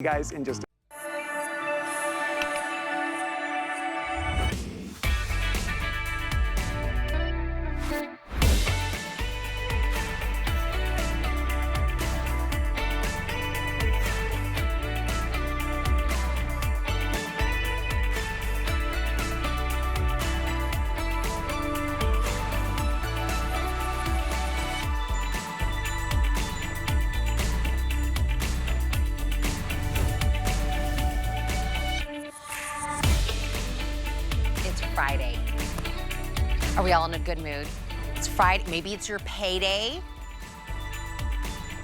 guys in just a Friday. Are we all in a good mood? It's Friday. Maybe it's your payday.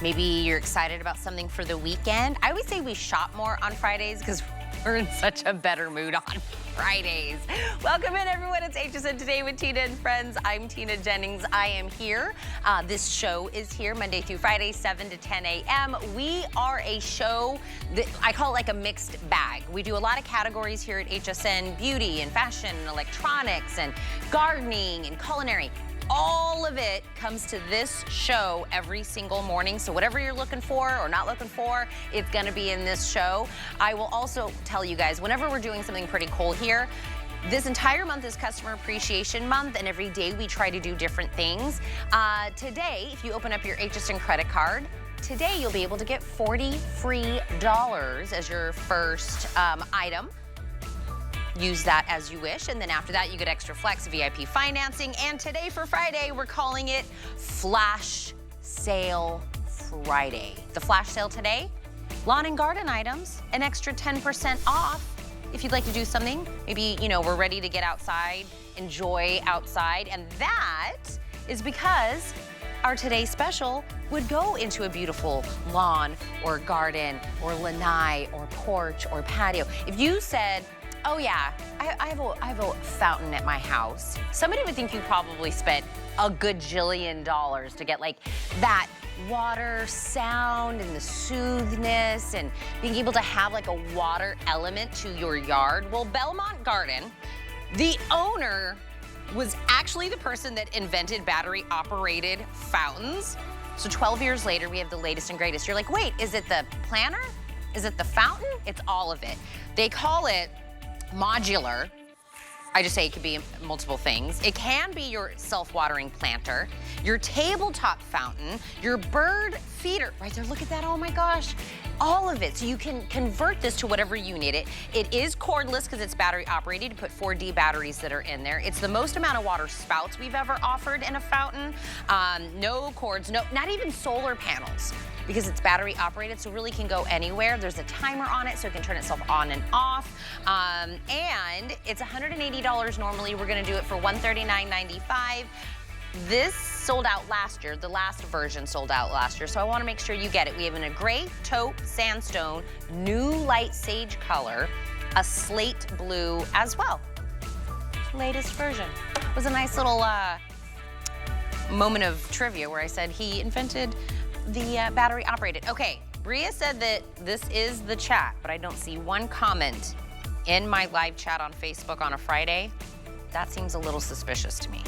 Maybe you're excited about something for the weekend. I always say we shop more on Fridays because we're in such a better mood on Fridays. Welcome in, everyone. It's HSN Today with Tina and Friends. I'm Tina Jennings. I am here. This show is here Monday through Friday, 7 to 10 a.m. We are a show that I call it like a mixed bag. We do a lot of categories here at HSN: beauty and fashion and electronics and gardening and culinary. All of it comes to this show every single morning. So whatever you're looking for or not looking for, it's gonna be in this show. I will also tell you guys, whenever we're doing something pretty cool here, this entire month is Customer Appreciation Month, and every day we try to do different things. Today, if you open up your HSN credit card, today you'll be able to get $40 free as your first item. Use that as you wish, and then after that you get extra flex VIP financing. And today for Friday, we're calling it Flash Sale Friday. The flash sale today, lawn and garden items, an extra 10% off. If you'd like to do something, maybe, you know, we're ready to get outside, enjoy outside, and that is because our today's special would go into a beautiful lawn or garden or lanai or porch or patio. If you said, oh yeah, I have a fountain at my house, somebody would think you probably spent a gajillion dollars to get like that water sound and the soothness and being able to have like a water element to your yard. Well, Belmont Garden, the owner was actually the person that invented battery operated fountains. So 12 years later, we have the latest and greatest. You're like, wait, is it the planter? Is it the fountain? It's all of it. They call it modular. I just say it could be multiple things. It can be your self-watering planter, your tabletop fountain, your bird feeder. Right there, look at that, oh my gosh. All of it, so you can convert this to whatever you need it. It is cordless because it's battery operated. You put 4D batteries that are in there. It's the most amount of water spouts we've ever offered in a fountain. No cords, not even solar panels, because it's battery operated, so really can go anywhere. There's a timer on it, so it can turn itself on and off. And it's $180 normally. We're gonna do it for $139.95. This sold out last year. The last version sold out last year, so I wanna make sure you get it. We have in a gray, taupe, sandstone, new light sage color, a slate blue as well. Latest version. It was a nice little moment of trivia where I said he invented the battery operated. Okay, Bria said that this is the chat, but I don't see one comment in my live chat on Facebook on a Friday. That seems a little suspicious to me.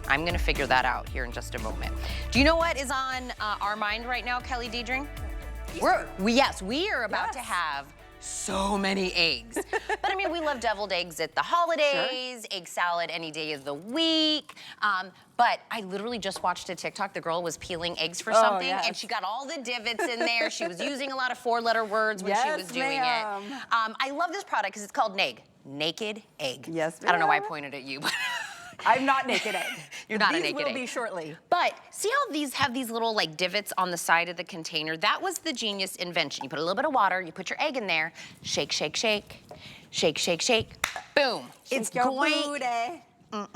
I'm gonna figure that out here in just a moment. Do you know what is on our mind right now, Kelly Dedring? We are about to have so many eggs. But I mean, we love deviled eggs at the holidays, egg salad any day of the week. But I literally just watched a TikTok. The girl was peeling eggs for something, and she got all the divots in there. She was using a lot of four-letter words when she was doing it. I love this product because it's called NEG, Naked Egg. Yes, ma'am. I don't know why I pointed at you, but I'm not naked egg. You're not a naked egg. These will be shortly. But see how these have these little like divots on the side of the container? That was the genius invention. You put a little bit of water, you put your egg in there, shake, shake, shake, shake, shake, shake, boom. It's going. I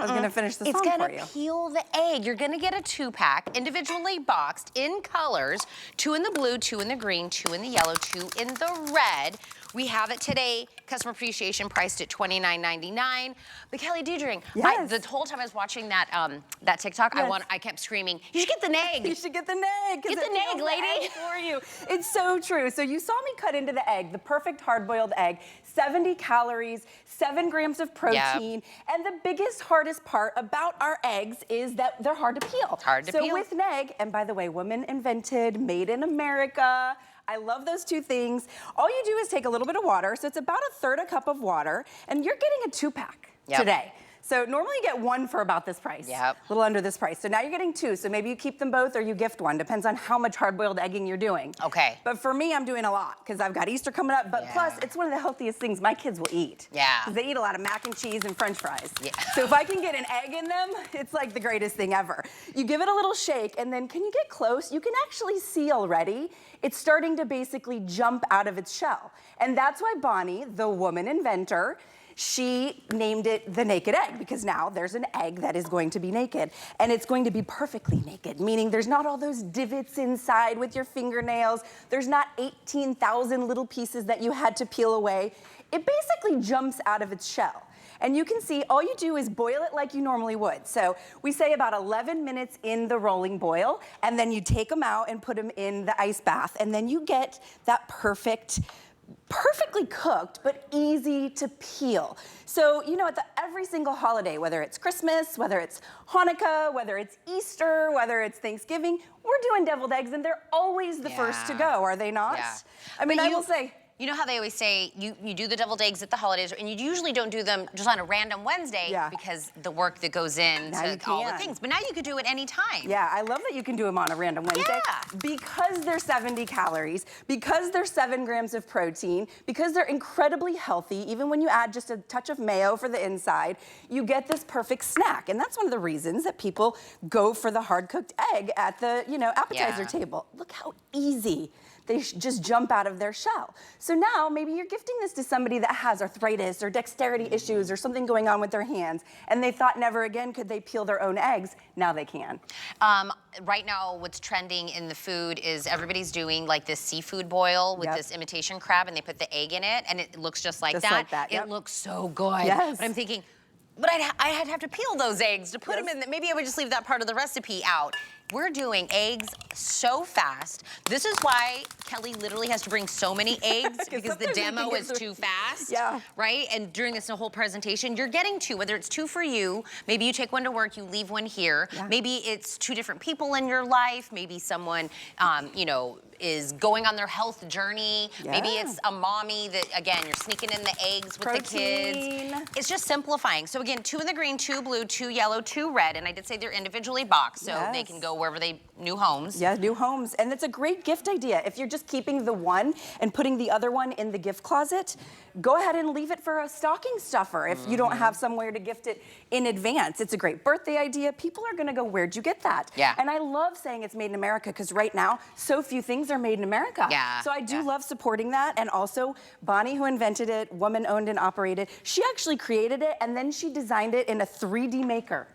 was gonna finish the song for you. It's gonna peel the egg. You're gonna get a 2-pack, individually boxed in colors, 2 in the blue, 2 in the green, 2 in the yellow, 2 in the red. We have it today, customer appreciation priced at $29.99. But Kelly Dedring, the whole time I was watching that that TikTok, I kept screaming, you should get the neg. You should get the neg. Get the neg, lady. For you. It's so true. So you saw me cut into the egg, the perfect hard-boiled egg, 70 calories, 7 grams of protein, and the biggest, hardest part about our eggs is that they're hard to peel. Hard to peel. So with neg, and by the way, women invented, made in America, I love those two things. All you do is take a little bit of water, so it's about 1/3 cup of water, and you're getting a 2-pack today. So normally you get one for about this price, a little under this price. So now you're getting 2, so maybe you keep them both or you gift one, depends on how much hard-boiled egging you're doing. Okay. But for me, I'm doing a lot because I've got Easter coming up, but plus it's one of the healthiest things my kids will eat. Because they eat a lot of mac and cheese and french fries. So if I can get an egg in them, it's like the greatest thing ever. You give it a little shake, and then can you get close? You can actually see already, it's starting to basically jump out of its shell. And that's why Bonnie, the woman inventor, she named it the naked egg, because now there's an egg that is going to be naked, and it's going to be perfectly naked, meaning there's not all those divots inside with your fingernails. There's not 18,000 little pieces that you had to peel away. It basically jumps out of its shell. And you can see all you do is boil it like you normally would. So we say about 11 minutes in the rolling boil, and then you take them out and put them in the ice bath, and then you get that perfectly cooked, but easy to peel. So, you know, at every single holiday, whether it's Christmas, whether it's Hanukkah, whether it's Easter, whether it's Thanksgiving, we're doing deviled eggs, and they're always the first to go, are they not? I mean, I will say, you know how they always say you do the deviled eggs at the holidays, and you usually don't do them just on a random Wednesday because the work that goes into all the things. But now you could do it any time. Yeah, I love that you can do them on a random Wednesday. Because they're 70 calories, because they're 7 grams of protein, because they're incredibly healthy, even when you add just a touch of mayo for the inside, you get this perfect snack. And that's one of the reasons that people go for the hard-cooked egg at the, you know, appetizer table. Look how easy they just jump out of their shell. So now maybe you're gifting this to somebody that has arthritis or dexterity issues or something going on with their hands, and they thought never again could they peel their own eggs. Now they can. Right now, what's trending in the food is everybody's doing like this seafood boil with this imitation crab, and they put the egg in it, and it looks just like that. It looks so good. But I'm thinking, but I'd have to peel those eggs to put them in. Maybe I would just leave that part of the recipe out. We're doing eggs so fast. This is why Kelly literally has to bring so many eggs because the demo is too fast, right? And during this whole presentation, you're getting 2, whether it's 2 for you, maybe you take one to work, you leave one here. Maybe it's 2 different people in your life. Maybe someone, you know, is going on their health journey. Maybe it's a mommy that, again, you're sneaking in the eggs with the kids. It's just simplifying. So again, 2 in the green, 2 blue, 2 yellow, 2 red, and I did say they're individually boxed, so they can go wherever they, new homes. New homes. And it's a great gift idea. If you're just keeping the one and putting the other one in the gift closet, go ahead and leave it for a stocking stuffer if you don't have somewhere to gift it in advance. It's a great birthday idea. People are gonna go, where'd you get that? And I love saying it's made in America, because right now, so few things are made in America. So I do love supporting that. And also, Bonnie, who invented it, woman owned and operated, she actually created it, and then she designed it in a 3D maker.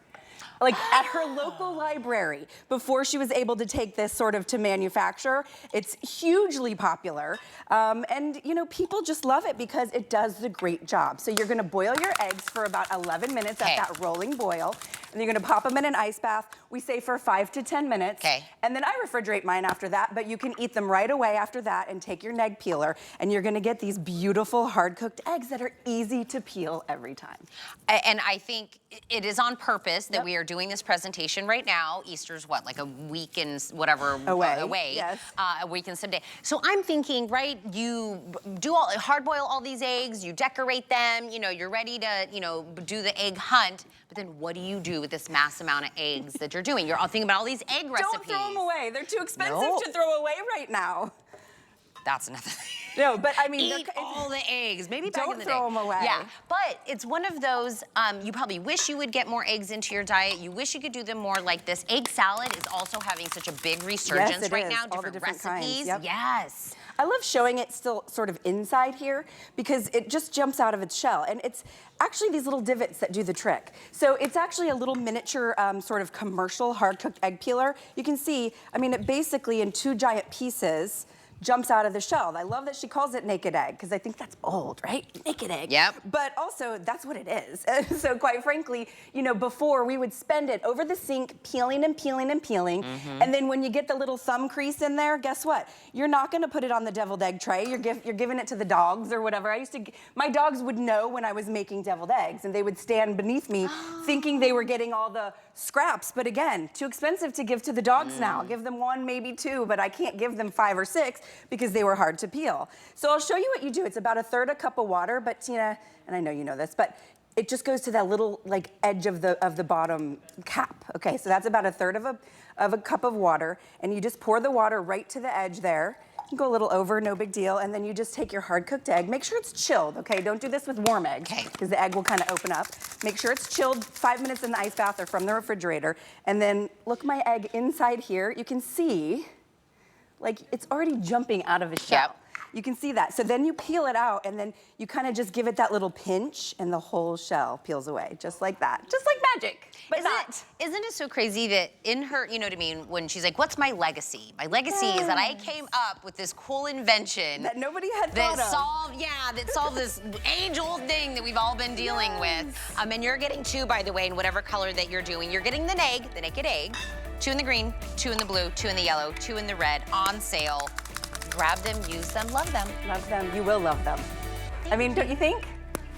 Like at her local library, before she was able to take this sort of to manufacture. It's hugely popular. And you know, people just love it because it does the great job. So you're gonna boil your eggs for about 11 minutes at that rolling boil. And you're gonna pop them in an ice bath. We say for 5 to 10 minutes. And then I refrigerate mine after that, but you can eat them right away after that and take your egg peeler, and you're gonna get these beautiful hard-cooked eggs that are easy to peel every time. And I think it is on purpose that we are doing this presentation right now. Easter's what, like a week and whatever away. A week and some day. So I'm thinking, right, you do hard boil all these eggs, you decorate them, you know, you're ready to, you know, do the egg hunt, but then what do you do with this mass amount of eggs that you're doing? You're all thinking about all these egg recipes. Don't throw them away. They're too expensive to throw away right now. That's nothing. No, but I mean, eat all the eggs. Maybe back in the day. Don't throw them away. Yeah, but it's one of those, you probably wish you would get more eggs into your diet. You wish you could do them more like this. Egg salad is also having such a big resurgence right now. All the different recipes. Kinds. I love showing it still sort of inside here because it just jumps out of its shell. And it's actually these little divots that do the trick. So it's actually a little miniature sort of commercial hard-cooked egg peeler. You can see, I mean, it basically in 2 giant pieces jumps out of the shell. I love that she calls it naked egg because I think that's bold, right? Naked egg. But also, that's what it is. So quite frankly, you know, before we would spend it over the sink peeling and peeling and peeling. And then when you get the little thumb crease in there, guess what? You're not gonna put it on the deviled egg tray. You're giving it to the dogs or whatever. My dogs would know when I was making deviled eggs, and they would stand beneath me thinking they were getting all the scraps, but again, too expensive to give to the dogs now. Give them 1, maybe 2, but I can't give them 5 or 6 because they were hard to peel. So I'll show you what you do. It's about 1/3 a cup of water, but Tina, and I know you know this, but it just goes to that little like edge of the bottom cap. Okay, so that's about 1/3 of a cup of water, and you just pour the water right to the edge there. You can go a little over, no big deal, and then you just take your hard-cooked egg. Make sure it's chilled, okay? Don't do this with warm eggs, because the egg will kind of open up. Make sure it's chilled 5 minutes in the ice bath or from the refrigerator, and then look my egg inside here. You can see, like, it's already jumping out of a shell. Yep. You can see that. So then you peel it out, and then you kind of just give it that little pinch, and the whole shell peels away, just like that. Just like magic. But isn't it so crazy that in her, you know what I mean, when she's like, what's my legacy? My legacy is that I came up with this cool invention that nobody had thought of. That solved this age-old thing that we've all been dealing with. And you're getting 2, by the way, in whatever color that you're doing. You're getting the naked egg, 2 in the green, 2 in the blue, 2 in the yellow, 2 in the red, on sale. Grab them, use them, love them. Love them. You will love them. I mean, don't you think?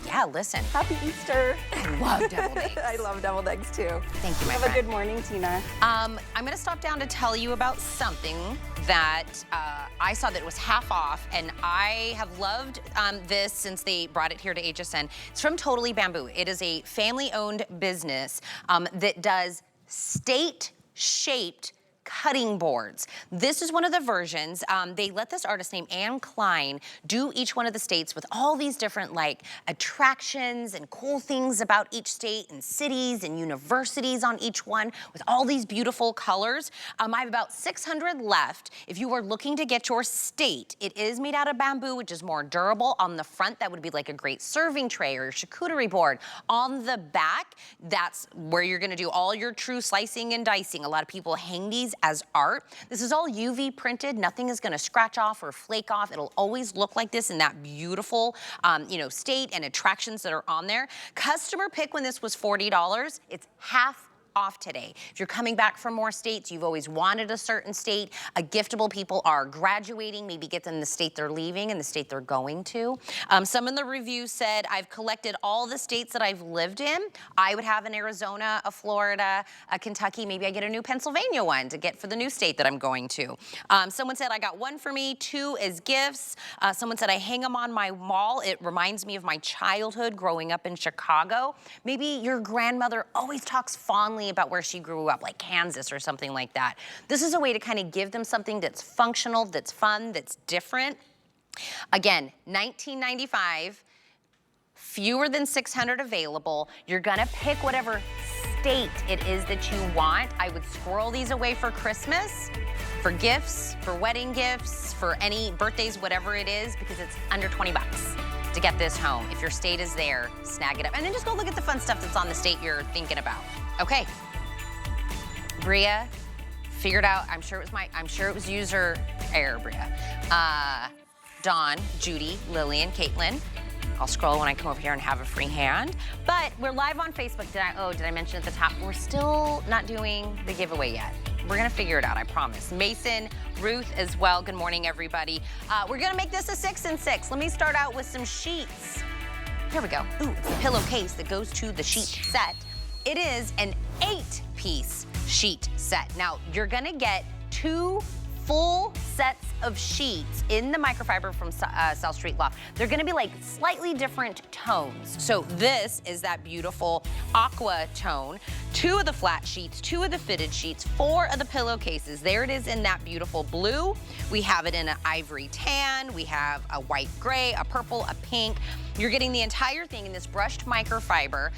Yeah, listen. Happy Easter. I love deviled eggs. I love deviled eggs too. Thank you, my friend. Have a good morning, Tina. I'm gonna stop down to tell you about something that I saw that was half off, and I have loved this since they brought it here to HSN. It's from Totally Bamboo. It is a family-owned business that does state-shaped cutting boards. This is one of the versions. They let this artist named Anne Klein do each one of the states with all these different like attractions and cool things about each state and cities and universities on each one with all these beautiful colors. I have about 600 left. If you are looking to get your state, it is made out of bamboo, which is more durable. On the front, that would be like a great serving tray or charcuterie board. On the back, that's where you're gonna do all your true slicing and dicing. A lot of people hang these as art. This is all UV printed. Nothing is gonna scratch off or flake off. It'll always look like this in that beautiful, state and attractions that are on there. Customer pick when this was $40. It's half off today. If you're coming back from more states, you've always wanted a certain state, giftable people are graduating, maybe get them the state they're leaving and the state they're going to. Some in the review said, I've collected all the states that I've lived in. I would have an Arizona, a Florida, a Kentucky, maybe I get a new Pennsylvania one to get for the new state that I'm going to. Someone said, I got 1 for me, 2 as gifts. Someone said, I hang them on my wall. It reminds me of my childhood growing up in Chicago. Maybe your grandmother always talks fondly about where she grew up, like Kansas or something like that. This is a way to kind of give them something that's functional, that's fun, that's different. Again, $19.95, fewer than 600 available. You're gonna pick whatever state it is that you want. I would squirrel these away for Christmas, for gifts, for wedding gifts, for any birthdays, whatever it is, because it's under 20 bucks to get this home. If your state is there, snag it up. And then just go look at the fun stuff that's on the state you're thinking about. Okay. Bria figured out, I'm sure it was user error, Bria. Dawn, Judy, Lillian, Caitlin. I'll scroll when I come over here and have a free hand. But we're live on Facebook. Did I mention at the top? We're still not doing the giveaway yet. We're gonna figure it out, I promise. Mason, Ruth as well. Good morning, everybody. We're gonna make this a 6 and 6. Let me start out with some sheets. Here we go. Ooh, it's a pillowcase that goes to the sheet set. It is an 8-piece sheet set. Now, you're gonna get 2 full sets of sheets in the microfiber from South Street Loft. They're gonna be like slightly different tones. So this is that beautiful aqua tone. 2 of the flat sheets, 2 of the fitted sheets, 4 of the pillowcases. There it is in that beautiful blue. We have it in an ivory tan. We have a white gray, a purple, a pink. You're getting the entire thing in this brushed microfiber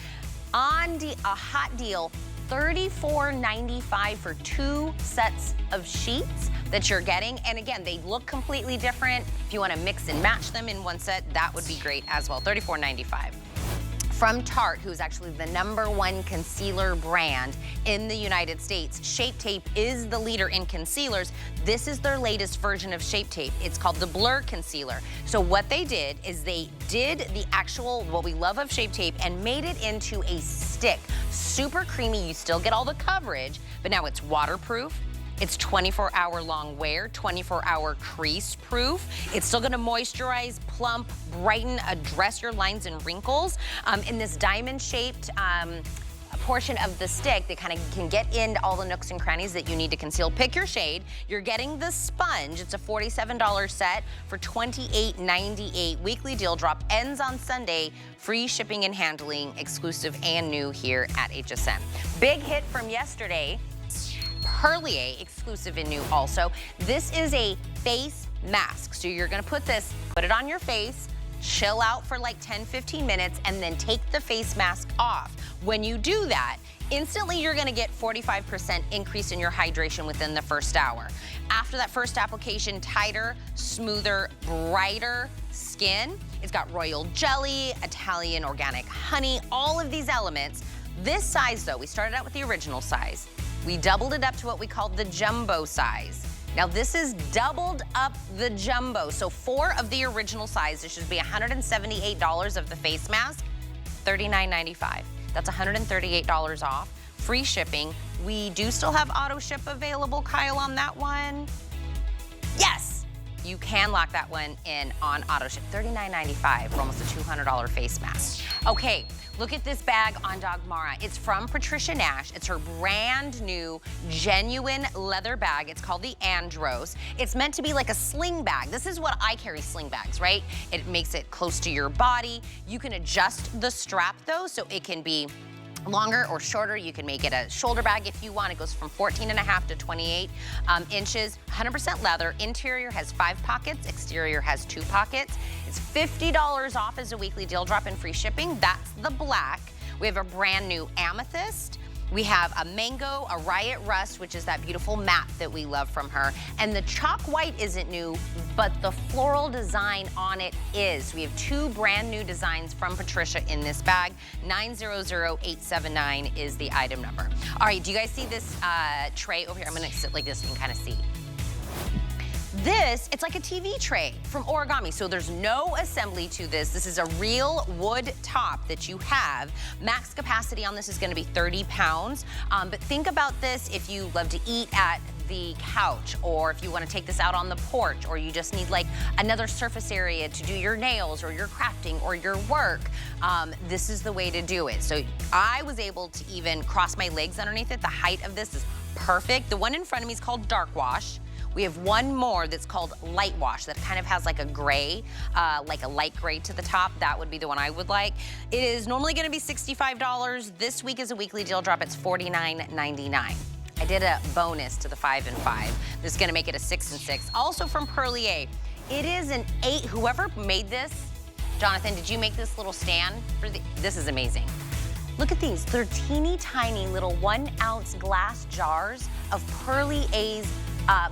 on a hot deal, $34.95 for 2 sets of sheets that you're getting. And again, they look completely different. If you want to mix and match them in one set, that would be great as well. $34.95. From Tarte, who's actually the #1 concealer brand in the United States. Shape Tape is the leader in concealers. This is their latest version of Shape Tape. It's called the Blur Concealer. So what they did is they did the actual, what we love of Shape Tape, and made it into a stick. Super creamy, you still get all the coverage, but now it's waterproof. It's 24-hour long wear, 24-hour crease proof. It's still gonna moisturize, plump, brighten, address your lines and wrinkles. In this diamond shaped portion of the stick that kind of can get into all the nooks and crannies that you need to conceal. Pick your shade. You're getting the sponge. It's a $47 set for $28.98. Weekly deal drop ends on Sunday. Free shipping and handling, exclusive and new here at HSN. Big hit from yesterday. Perlier, exclusive and new also. This is a face mask. So you're gonna put it on your face, chill out for like 10-15 minutes, and then take the face mask off. When you do that, instantly you're gonna get 45% increase in your hydration within the first hour. After that first application, tighter, smoother, brighter skin. It's got royal jelly, Italian organic honey, all of these elements. This size though, we started out with the original size. We doubled it up to what we called the jumbo size. Now this is doubled up the jumbo. So 4 of the original size, this should be $178 of the face mask, $39.95. That's $138 off, free shipping. We do still have auto ship available, Kyle, on that one. Yes, you can lock that one in on auto ship, $39.95 for almost a $200 face mask. Okay, look at this bag on Dagmara. It's from Patricia Nash. It's her brand new, genuine leather bag. It's called the Andros. It's meant to be like a sling bag. This is what I carry sling bags, right? It makes it close to your body. You can adjust the strap though, so it can be longer or shorter. You can make it a shoulder bag if you want. It goes from 14.5 to 28 inches, 100% leather. Interior has 5 pockets, exterior has 2 pockets. It's $50 off as a weekly deal drop and free shipping. That's the black. We have a brand new amethyst. We have a mango, a riot rust, which is that beautiful matte that we love from her. And the chalk white isn't new, but the floral design on it is. We have 2 brand new designs from Patricia in this bag. 900879 is the item number. All right, do you guys see this tray over here? I'm gonna sit like this so you can kind of see. This, it's like a TV tray from Origami, so there's no assembly to this. This is a real wood top that you have. Max capacity on this is gonna be 30 pounds. But think about this if you love to eat at the couch, or if you wanna take this out on the porch, or you just need like another surface area to do your nails or your crafting or your work, this is the way to do it. So I was able to even cross my legs underneath it. The height of this is perfect. The one in front of me is called Dark Wash. We have one more that's called Light Wash that kind of has like a gray, like a light gray to the top. That would be the one I would like. It is normally gonna be $65. This week is a weekly deal drop. It's $49.99. I did a bonus to the 5 and 5. This is gonna make it a 6 and 6. Also from Perlier, it is an 8. Whoever made this, Jonathan, did you make this little stand for this is amazing. Look at these, they're teeny tiny little 1 ounce glass jars of Perlier's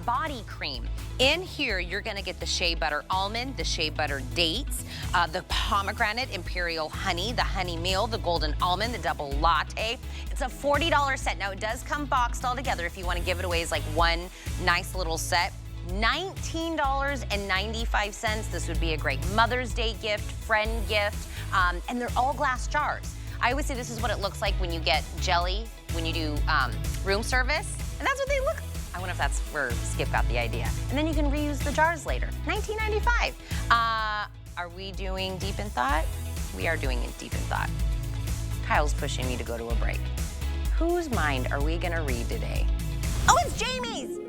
body cream. In here, you're gonna get the shea butter almond, the shea butter dates, the pomegranate imperial honey, the honey meal, the golden almond, the double latte. It's a $40 set. Now it does come boxed all together if you wanna give it away as like one nice little set. $19.95. This would be a great Mother's Day gift, friend gift, and they're all glass jars. I always say this is what it looks like when you get jelly, when you do room service, and that's what they look like. I wonder if that's where Skip got the idea. And then you can reuse the jars later. $19.95. Are we doing Deep in Thought? We are doing Deep in Thought. Kyle's pushing me to go to a break. Whose mind are we gonna read today? Oh, it's Jamie's!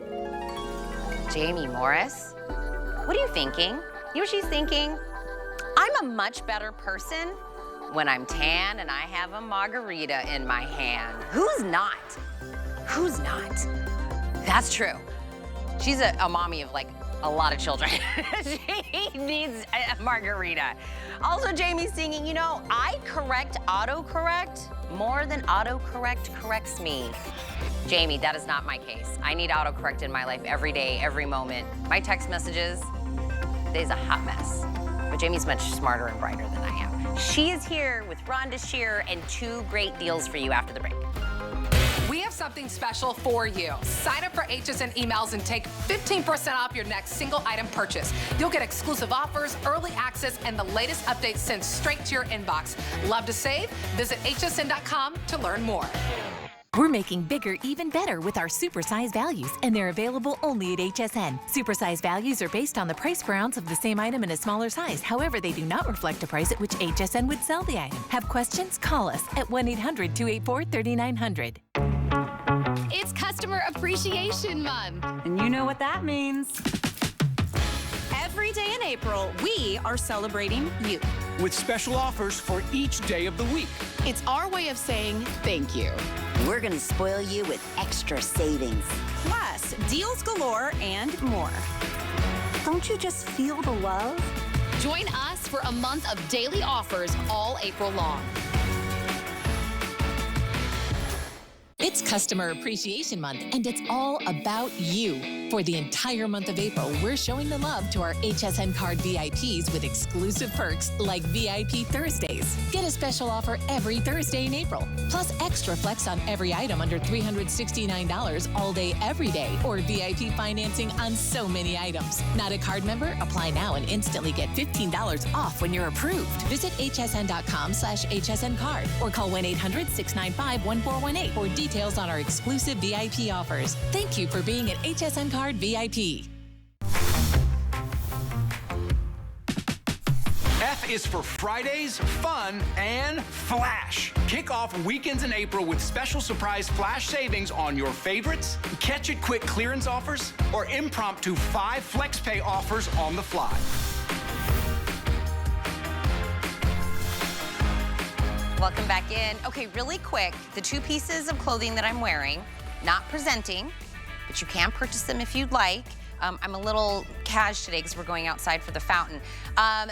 Jamie Morris. What are you thinking? You know what she's thinking? I'm a much better person when I'm tan and I have a margarita in my hand. Who's not? Who's not? That's true. She's a mommy of like a lot of children. She needs a margarita. Also, Jamie's singing, you know, I correct autocorrect more than autocorrect corrects me. Jamie, that is not my case. I need autocorrect in my life every day, every moment. My text messages, today's a hot mess. But Jamie's much smarter and brighter than I am. She is here with Rhonda Shear and 2 great deals for you after the break. We have something special for you. Sign up for HSN emails and take 15% off your next single item purchase. You'll get exclusive offers, early access, and the latest updates sent straight to your inbox. Love to save? Visit hsn.com to learn more. We're making bigger even better with our supersize values, and they're available only at HSN. Supersize values are based on the price per ounce of the same item in a smaller size. However, they do not reflect a price at which HSN would sell the item. Have questions? Call us at 1-800-284-3900. It's Customer Appreciation Month. And you know what that means. Every day in April, we are celebrating you. With special offers for each day of the week. It's our way of saying thank you. We're gonna spoil you with extra savings. Plus, deals galore and more. Don't you just feel the love? Join us for a month of daily offers all April long. It's Customer Appreciation Month, and it's all about you. For the entire month of April, we're showing the love to our HSN Card VIPs with exclusive perks like VIP Thursdays. Get a special offer every Thursday in April, plus extra flex on every item under $369 all day, every day, or VIP financing on so many items. Not a card member? Apply now and instantly get $15 off when you're approved. Visit hsn.com/HSN Card or call 1-800-695-1418 for details on our exclusive VIP offers. Thank you for being an HSN Card VIP. F is for Fridays, fun, and flash. Kick off weekends in April with special surprise flash savings on your favorites, catch it quick clearance offers, or impromptu 5 flex pay offers on the fly. Welcome back in. Okay, really quick, the 2 pieces of clothing that I'm wearing, not presenting, but you can purchase them if you'd like. I'm a little cash today because we're going outside for the fountain.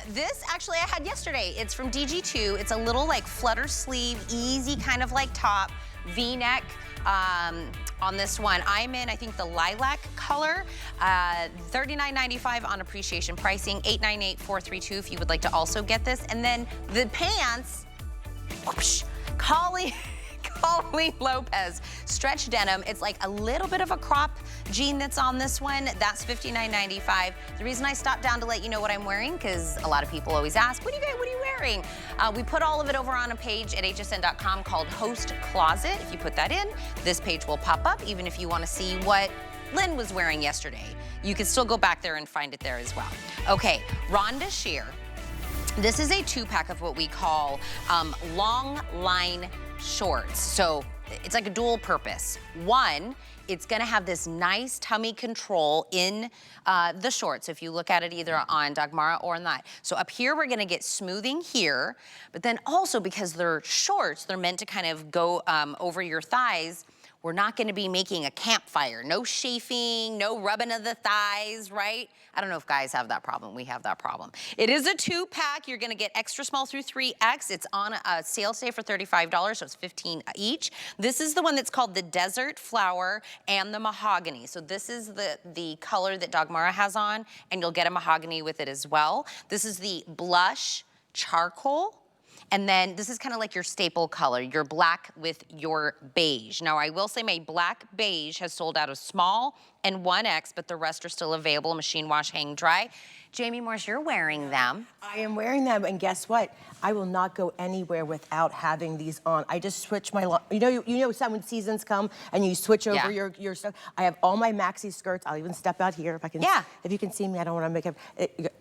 This actually I had yesterday. It's from DG2. It's a little like flutter sleeve, easy kind of like top, V-neck. On this one, I'm in, I think, the lilac color. $39.95 on appreciation pricing, $898,432 if you would like to also get this. And then the pants, whoosh, Colleen Lopez stretch denim. It's like a little bit of a crop jean that's on this one. That's $59.95. The reason I stopped down to let you know what I'm wearing, because a lot of people always ask, what are you wearing? We put all of it over on a page at hsn.com called Host Closet. If you put that in, this page will pop up. Even if you want to see what Lynn was wearing yesterday, you can still go back there and find it there as well. Okay, Rhonda Shear. This is a 2-pack of what we call long line shorts. So it's like a dual purpose. One, it's gonna have this nice tummy control in the shorts. If you look at it either on Dagmara or on that. So up here, we're gonna get smoothing here, but then also because they're shorts, they're meant to kind of go over your thighs. We're not gonna be making a campfire. No chafing, no rubbing of the thighs, right? I don't know if guys have that problem. We have that problem. It is a 2-pack. You're gonna get extra small through 3X. It's on a sale today for $35, so it's $15 each. This is the one that's called the Desert Flower and the Mahogany. So this is the color that Dagmara has on, and you'll get a mahogany with it as well. This is the Blush Charcoal. And then this is kind of like your staple color, your black with your beige. Now I will say my black beige has sold out of small and 1X, but the rest are still available, machine wash, hang dry. Jamie Morse, you're wearing them. I am wearing them, and guess what? I will not go anywhere without having these on. I just switch my, you know when seasons come and you switch over your stuff. I have all my maxi skirts. I'll even step out here if I can. Yeah. If you can see me, I don't want to make it.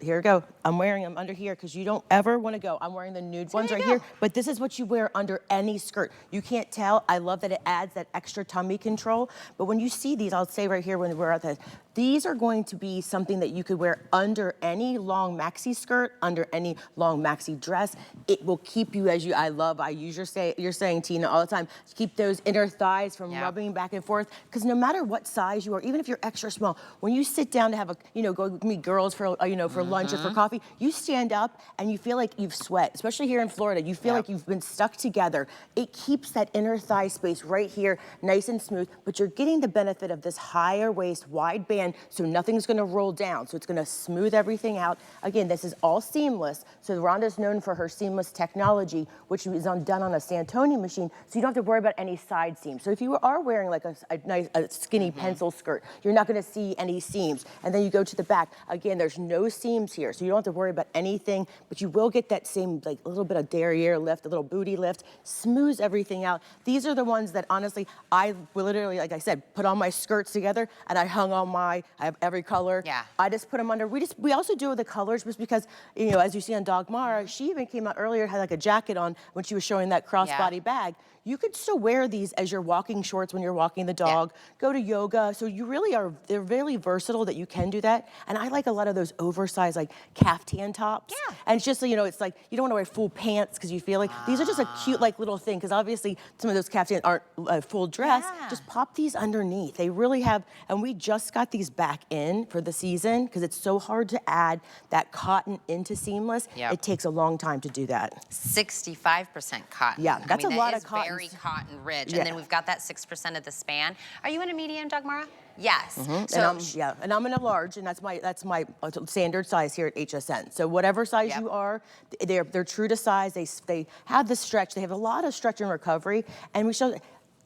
Here we go. I'm wearing them under here because you don't ever want to go. I'm wearing the nude ones right here, but this is what you wear under any skirt. You can't tell. I love that it adds that extra tummy control. But when you see these, I'll say right here when we're at the, these are going to be something that you could wear under any long maxi skirt, under any long maxi dress. It will keep you as you, I use you're saying, Tina, all the time, keep those inner thighs from rubbing back and forth. Because no matter what size you are, even if you're extra small, when you sit down to have a, go meet girls for, for lunch or for coffee, you stand up and you feel like you've sweat, especially here in Florida. You feel like you've been stuck together. It keeps that inner thigh space right here nice and smooth, but you're getting the benefit of this higher waist, wide band band, so nothing's gonna roll down. So it's gonna smooth everything out. Again, this is all seamless. So Rhonda's known for her seamless technology, which is done on a Santoni machine, so you don't have to worry about any side seams. So if you are wearing like a nice skinny pencil skirt, you're not gonna see any seams. And then you go to the back, again, there's no seams here, so you don't have to worry about anything, but you will get that same like a little bit of derriere lift, a little booty lift, smooths everything out. These are the ones that honestly, I literally, like I said, put all my skirts together and I hung on I have every color. Yeah. I just put them under. We also do the colors just because, you know, as you see on Dagmara, she even came out earlier, had like a jacket on when she was showing that crossbody bag. You could still wear these as your walking shorts when you're walking the dog, go to yoga. So you really are, they're really versatile that you can do that. And I like a lot of those oversized like caftan tops. Yeah. And it's just, you know, it's like, you don't want to wear full pants because you feel like, these are just a cute like little thing because obviously some of those caftans aren't full dress. Yeah. Just pop these underneath. They really have, and we just got these back in for the season because it's so hard to add that cotton into seamless. Yep. It takes a long time to do that. 65% cotton. Yeah, that's a lot of cotton. Very cotton rich. Yeah. And then we've got that 6% of the span. Are you in a medium, Dagmara? Yes. So and I'm in a large, and that's my standard size here at HSN. So whatever size you are, they're true to size. They have the stretch. They have a lot of stretch and recovery, and we show.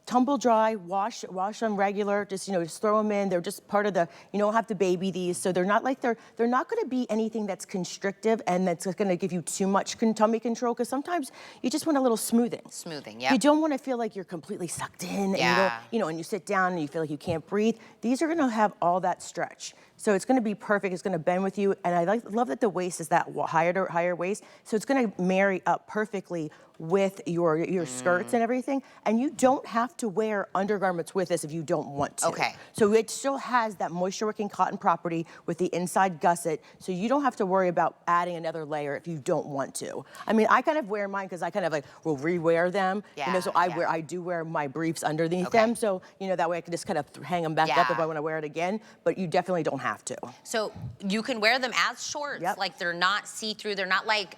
Tumble dry, wash them regular, just, you know, just throw them in. They're just part of the, you don't have to baby these. So they're not like, they're not gonna be anything that's constrictive and that's gonna give you too much tummy control, because sometimes you just want a little smoothing. Smoothing, yeah. You don't wanna feel like you're completely sucked in and you don't, you know, and you sit down and you feel like you can't breathe. These are gonna have all that stretch. So it's gonna be perfect, it's gonna bend with you. And I love that the waist is that higher waist. So it's gonna marry up perfectly with your skirts and everything. And you don't have to wear undergarments with this if you don't want to. Okay. So it still has that moisture wicking cotton property with the inside gusset. So you don't have to worry about adding another layer if you don't want to. I mean, I kind of wear mine because I kind of like will rewear them. You know, so I do wear my briefs underneath them. So, you know, that way I can just kind of hang them back up if I want to wear it again. But you definitely don't have to. So you can wear them as shorts, like they're not see-through, they're not like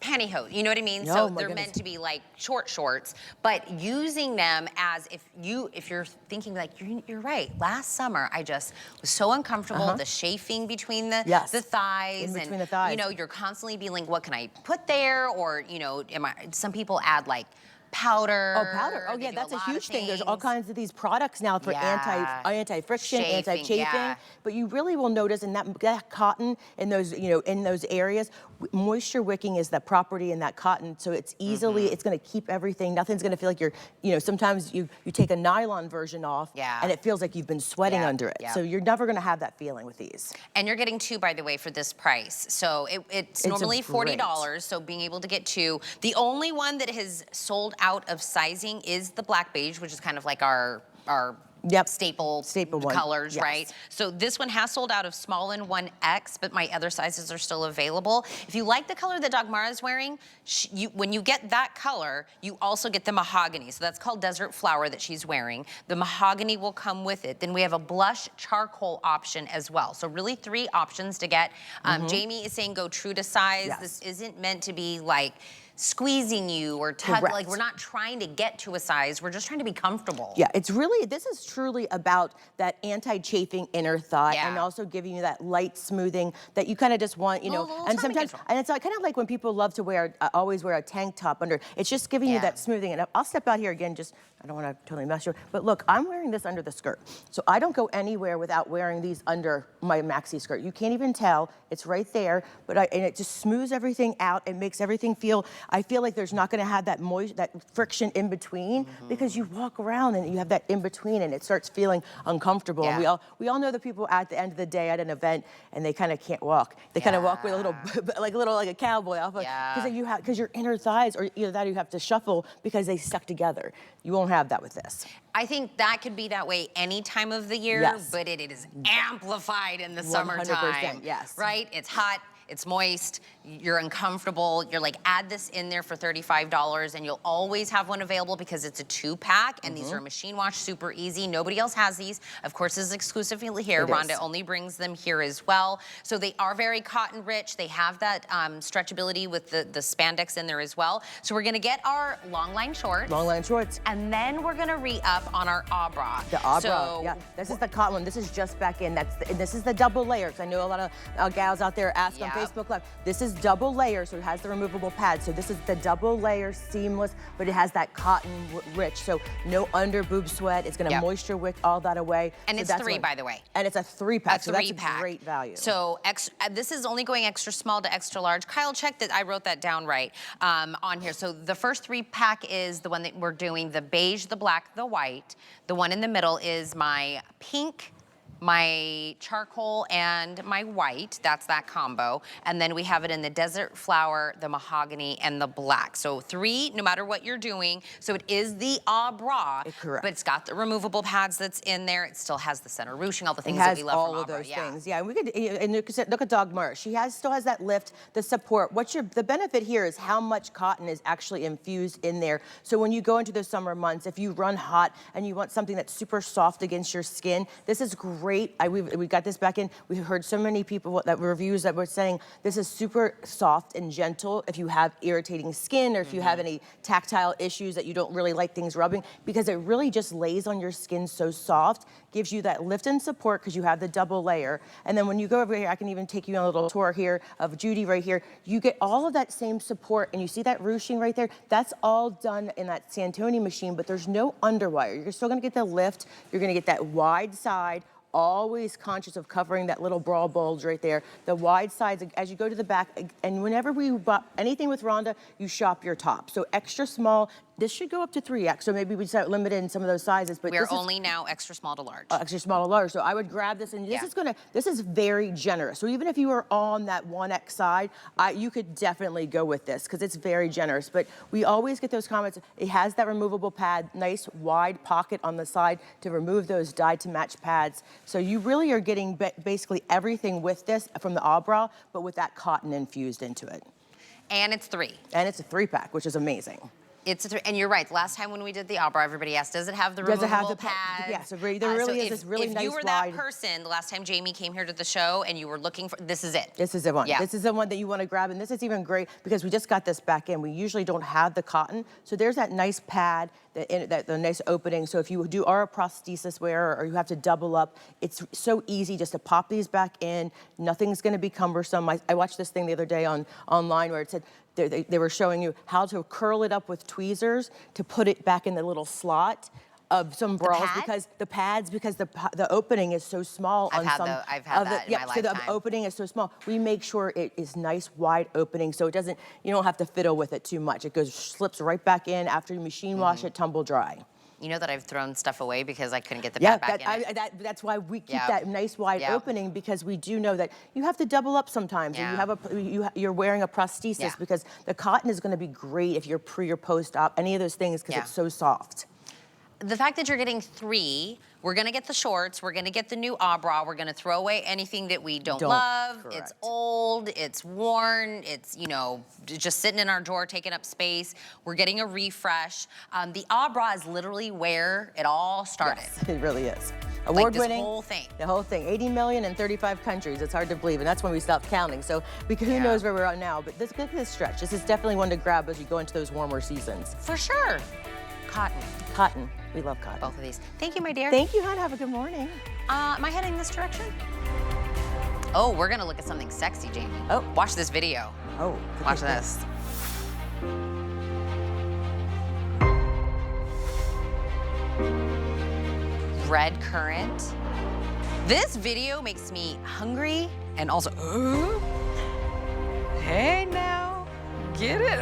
pantyhose, you know what I mean? No, so they're meant to be like short shorts, but using them as if you're thinking like, you're right, last summer I just was so uncomfortable, the chafing between the thighs, in between the thighs. You know, you're constantly being like, what can I put there? Or, you know, some people add like powder. Oh, powder. Oh, yeah, that's a huge thing. There's all kinds of these products now for anti-friction, anti-chafing. But you really will notice in that cotton, in those, you know, in those areas, moisture wicking is that property in that cotton. So it's easily, it's going to keep everything. Nothing's going to feel like you're, you know, sometimes you take a nylon version off and it feels like you've been sweating under it. So you're never going to have that feeling with these. And you're getting two, by the way, for this price. So it's normally $40. So being able to get two. The only one that has sold out of sizing is the black beige, which is kind of like our staple colors, right? So this one has sold out of small and 1X, but my other sizes are still available. If you like the color that Dagmara is wearing, when you get that color, you also get the mahogany. So that's called Desert Flower that she's wearing. The mahogany will come with it. Then we have a blush charcoal option as well. So really 3 options to get. Jamie is saying go true to size. This isn't meant to be like squeezing you or like we're not trying to get to a size, we're just trying to be comfortable. Yeah, it's really, this is truly about that anti-chafing inner thigh and also giving you that light smoothing that you kind of just want, you know, and sometimes, and it's kind of like when people love to wear, always wear a tank top under, it's just giving you that smoothing. And I'll step out here again, just, I don't want to totally mess you, but look, I'm wearing this under the skirt. So I don't go anywhere without wearing these under my maxi skirt. You can't even tell, it's right there, but and it just smooths everything out. It makes everything feel, I feel like there's not going to have that that friction in between because you walk around and you have that in between and it starts feeling uncomfortable. And we all know the people at the end of the day at an event and they kind of can't walk. They kind of walk with a little, like a cowboy off because your inner thighs, or either that or you have to shuffle because they stuck together. You won't have that with this. I think that could be that way any time of the year, but it is amplified in the summertime. 100%, yes. Right? It's hot. it's moist, you're uncomfortable, you're like, add this in there for $35 and you'll always have one available because it's a 2-pack and these are machine wash, super easy. Nobody else has these. Of course, this is exclusively here. Rhonda only brings them here as well. So they are very cotton rich. They have that stretchability with the spandex in there as well. So we're gonna get our long line shorts. Long line shorts. And then we're gonna re-up on our bra. The bra, yeah. This is the cotton one. This is just back in. This is the double layer, because I know a lot of gals out there ask on Facebook Live. This is double layer, so it has the removable pad. So this is the double layer, seamless, but it has that cotton rich. So no under boob sweat. It's gonna moisture wick all that away. And so it's 3, by the way. And it's a 3-pack, so that's a 3-pack. great value. So this is only going extra small to extra large. Kyle, check that I wrote that down right on here. So the first 3-pack is the one that we're doing, the beige, the black, the white. The one in the middle is my pink, my charcoal, and my white. That's that combo. And then we have it in the desert flower, the mahogany, and the black. So 3, no matter what you're doing. So it is the bra, correct. but it's got the removable pads that's in there. It still has the center ruching, all the things that we love from all of those things. Yeah, and we could, and look at Dagmar. She still has that lift, the support. The benefit here is how much cotton is actually infused in there. So when you go into the summer months, if you run hot and you want something that's super soft against your skin, this is great. We got this back in. We heard so many people reviews that were saying this is super soft and gentle if you have irritating skin or if you have any tactile issues that you don't really like things rubbing, because it really just lays on your skin so soft, gives you that lift and support because you have the double layer. And then when you go over here, I can even take you on a little tour here of Judy right here. You get all of that same support, and you see that ruching right there? That's all done in that Santoni machine, but there's no underwire. You're still gonna get the lift. You're gonna get that wide side, always conscious of covering that little bra bulge right there. The wide sides, as you go to the back, and whenever we bought anything with Rhonda, you shop your top. So extra small, this should go up to 3X, so maybe we just limited in some of those sizes. But we're only now extra small to large. Extra small to large, so I would grab this, and this is very generous. So even if you were on that 1X side, you could definitely go with this, because it's very generous. But we always get those comments. It has that removable pad, nice wide pocket on the side to remove those dyed-to-match pads. So you really are getting basically everything with this from the bra, but with that cotton infused into it. And it's 3. And it's a 3-pack, which is amazing. It's a 3, and you're right. Last time when we did the bra, everybody asked, does it have the removable pads? Yeah, so there really is this really nice wide. If you were that person, the last time Jamie came here to the show and you were looking for, this is it. This is the one. Yeah. This is the one that you want to grab, and this is even great because we just got this back in. We usually don't have the cotton, so there's that nice pad, the nice opening. So if you are a prosthesis wearer or you have to double up, it's so easy just to pop these back in. Nothing's going to be cumbersome. I watched this thing the other day online where it said they were showing you how to curl it up with tweezers to put it back in the little slot of some bras because the opening is so small. I've had that in my lifetime. So the opening is so small. We make sure it is nice wide opening so it doesn't. You don't have to fiddle with it too much. It slips right back in after you machine wash it, tumble dry. You know that I've thrown stuff away because I couldn't get the pad back in it. That's why we keep that nice wide opening, because we do know that you have to double up sometimes. Yeah. And you're wearing a prosthesis because the cotton is going to be great if you're pre or post op, any of those things, because it's so soft. The fact that you're getting 3, we're gonna get the shorts, we're gonna get the new bra, we're gonna throw away anything that we don't love. Correct. It's old, it's worn, it's, just sitting in our drawer taking up space. We're getting a refresh. The bra is literally where it all started. Yes, it really is. Award-winning. This whole thing. The whole thing. 80 million in 35 countries. It's hard to believe, and that's when we stopped counting. So who knows where we're at now, but look at this stretch. This is definitely one to grab as you go into those warmer seasons. For sure. Cotton. Cotton. We love cotton. Both of these. Thank you, my dear. Thank you, hon. Have a good morning. Am I heading this direction? Oh, we're gonna look at something sexy, Jamie. Oh. Watch this video. Oh. Watch this. Red currant. This video makes me hungry and also, hey now, get it?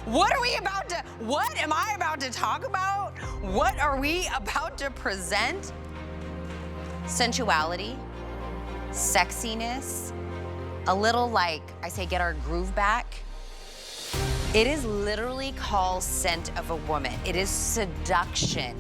What am I about to talk about? What are we about to present? Sensuality, sexiness, a little get our groove back. It is literally called Scent of a Woman. It is seduction.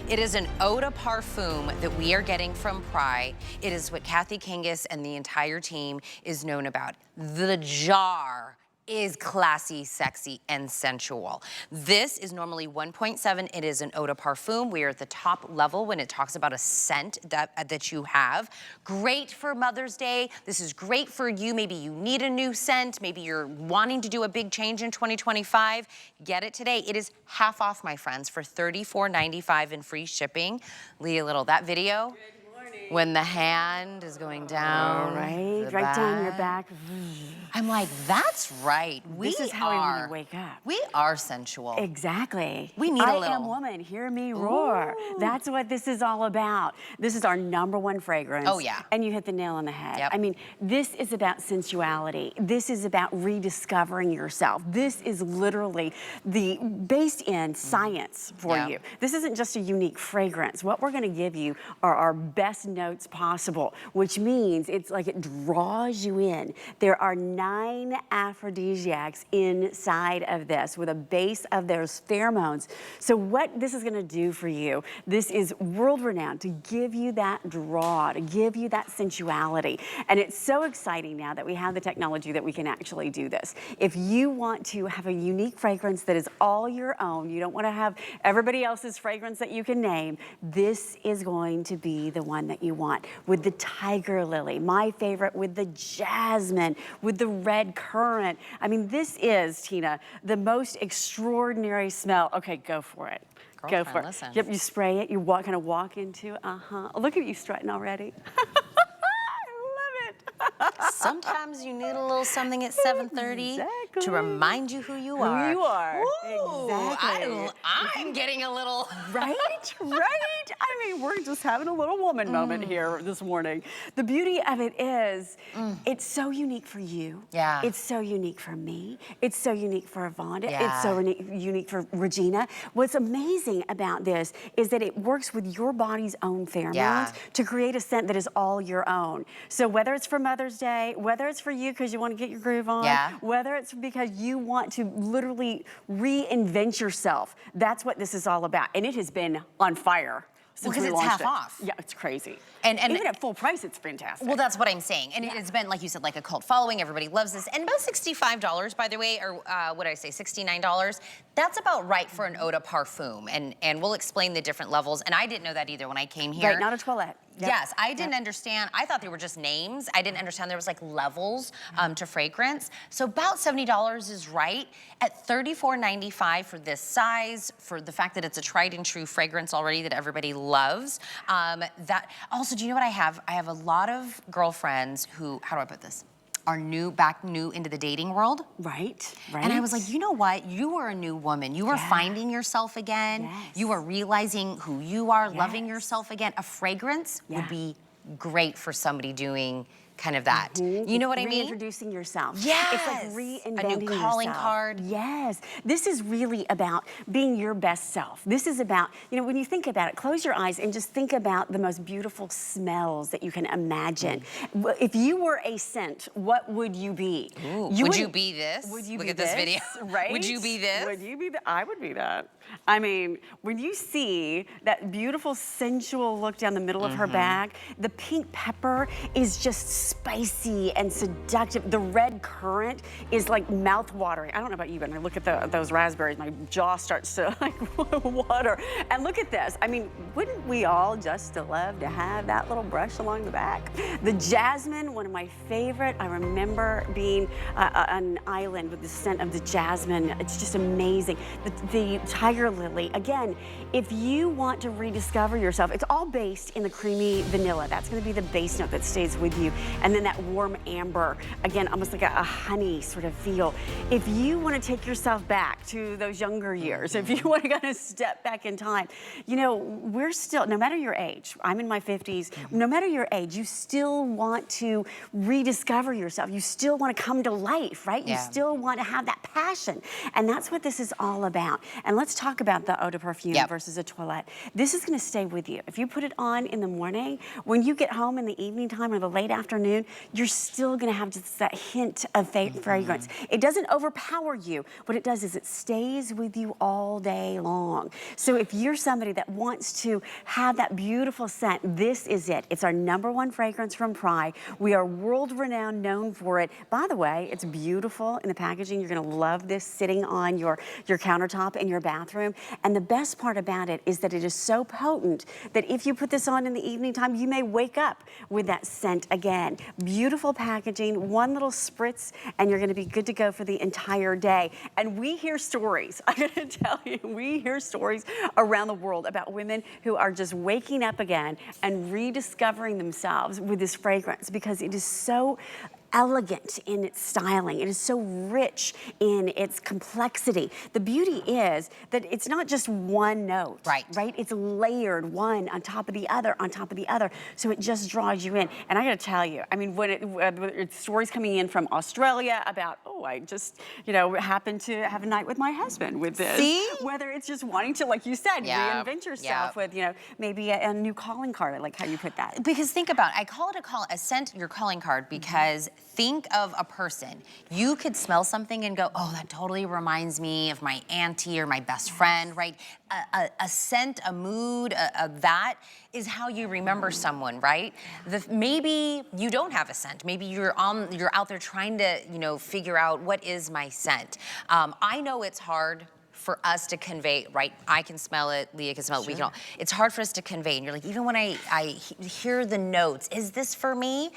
It is an eau de parfum that we are getting from Pry. It is what Kathy Kangas and the entire team is known about. The jar is classy, sexy, and sensual. This is normally 1.7. It is an eau de parfum. We are at the top level when it talks about a scent that you have. Great for Mother's Day. This is great for you. Maybe you need a new scent. Maybe you're wanting to do a big change in 2025. Get it today. It is half off, my friends, for $34.95 and free shipping. Leah Little, that video when the hand is going down, right down your back. I'm like, that's right. This is how I want to wake up. We are sensual. Exactly. We need a little. I am woman. Hear me roar. Ooh. That's what this is all about. This is our #1 fragrance. Oh, yeah. And you hit the nail on the head. Yep. I mean, this is about sensuality. This is about rediscovering yourself. This is literally based in science for you. This isn't just a unique fragrance. What we're going to give you are our best notes possible, which means it's like it draws you in. There are 9 aphrodisiacs inside of this with a base of those pheromones. So what this is going to do for you, this is world renowned to give you that draw, to give you that sensuality. And it's so exciting now that we have the technology that we can actually do this. If you want to have a unique fragrance that is all your own, you don't want to have everybody else's fragrance that you can name, this is going to be the one that you want. With the tiger lily, my favorite, with the jasmine, with the red currant. I mean, this is, Tina, the most extraordinary smell. Okay, go for it. Girlfriend, go for listen. it. Yep, you spray it, you kind of walk into it. Look at you strutting already. Sometimes you need a little something at 7:30 to remind you who you are. Who you are. Ooh, exactly. I'm getting a little... Right? I mean, we're just having a little woman moment here this morning. The beauty of it is, it's so unique for you. Yeah. It's so unique for me. It's so unique for Vonda. Yeah. It's so unique for Regina. What's amazing about this is that it works with your body's own pheromones to create a scent that is all your own. So whether it's for Mother's Day, whether it's for you because you want to get your groove on, whether it's because you want to literally reinvent yourself, that's what this is all about. And it has been on fire. Because it's half off. Yeah, it's crazy. And even at full price, it's fantastic. Well, that's what I'm saying. And it's been, like you said, like a cult following. Everybody loves this. And about $65, by the way, or what did I say, $69? That's about right for an eau de parfum. And we'll explain the different levels. And I didn't know that either when I came here. Right, not a toilette. Yep. Yes, I didn't understand. I thought they were just names. I didn't understand there was like levels to fragrance. So about $70 is right. At $34.95 for this size, for the fact that it's a tried and true fragrance already that everybody loves. That also, do you know what I have? I have a lot of girlfriends who, how do I put this? Are new into the dating world. Right. And I was like, you know what? You are a new woman. You are finding yourself again. Yes. You are realizing who you are, loving yourself again. A fragrance would be great for somebody doing kind of that. You know what I mean? Reintroducing yourself. Yes. It's like reinventing a new calling yourself. card. Yes. This is really about being your best self. This is about, you know, when you think about it, close your eyes and just think about the most beautiful smells that you can imagine. If you were a scent, what would you be? Would you be this? Would you Look be at this video. Right? Would you be this? Would you be that? I would be that. I mean, when you see that beautiful sensual look down the middle of her back, the pink pepper is just spicy and seductive. The red currant is like mouth-watering. I don't know about you, but when I look at those raspberries, my jaw starts to like water. And look at this. I mean, wouldn't we all just love to have that little brush along the back? The jasmine, one of my favorite. I remember being on an island with the scent of the jasmine. It's just amazing. The tiger lily, again, if you want to rediscover yourself, it's all based in the creamy vanilla. That's going to be the base note that stays with you. And then that warm amber, again, almost like a honey sort of feel. If you want to take yourself back to those younger years, if you want to kind of step back in time, you know, we're still, no matter your age, I'm in my 50s, no matter your age, you still want to rediscover yourself. You still want to come to life, right? You still want to have that passion. And that's what this is all about. And let's talk about the eau de parfum versus a toilette. This is going to stay with you. If you put it on in the morning, when you get home in the evening time or the late afternoon, afternoon, you're still gonna have just that hint of fragrance. It doesn't overpower you. What it does is it stays with you all day long. So if you're somebody that wants to have that beautiful scent, this is it. It's our #1 fragrance from Pry. We are world-renowned, known for it. By the way, it's beautiful in the packaging. You're gonna love this sitting on your countertop in your bathroom. And the best part about it is that it is so potent that if you put this on in the evening time, you may wake up with that scent again. Beautiful packaging, one little spritz, and you're gonna be good to go for the entire day. And we hear stories, I'm gonna tell you, we hear stories around the world about women who are just waking up again and rediscovering themselves with this fragrance because it is so elegant in its styling. It is so rich in its complexity. The beauty is that it's not just one note, right? It's layered one on top of the other, on top of the other. So it just draws you in. And I gotta tell you, I mean, when it's stories coming in from Australia about, oh, I just, you know, happened to have a night with my husband with this. See? Whether it's just wanting to, like you said, reinvent yourself with, you know, maybe a new calling card. I like how you put that. Because think about it, I call it a scent your calling card because think of a person. You could smell something and go, oh, that totally reminds me of my auntie or my best friend, right? A scent, a mood, that is how you remember someone, right? Maybe you don't have a scent. Maybe you're out there trying to, you know, figure out what is my scent. I know it's hard for us to convey, right? I can smell it, Leah can smell it, we can all. It's hard for us to convey. And you're like, even when I hear the notes, is this for me?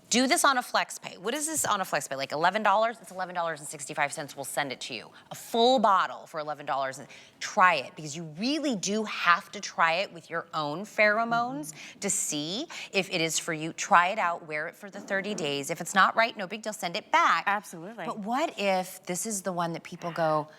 Do this on a flex pay. What is this on a flex pay? Like $11? It's $11.65. We'll send it to you. A full bottle for $11. Try it because you really do have to try it with your own pheromones to see if it is for you. Try it out, wear it for the 30 days. If it's not right, no big deal, send it back. Absolutely. But what if this is the one that people go,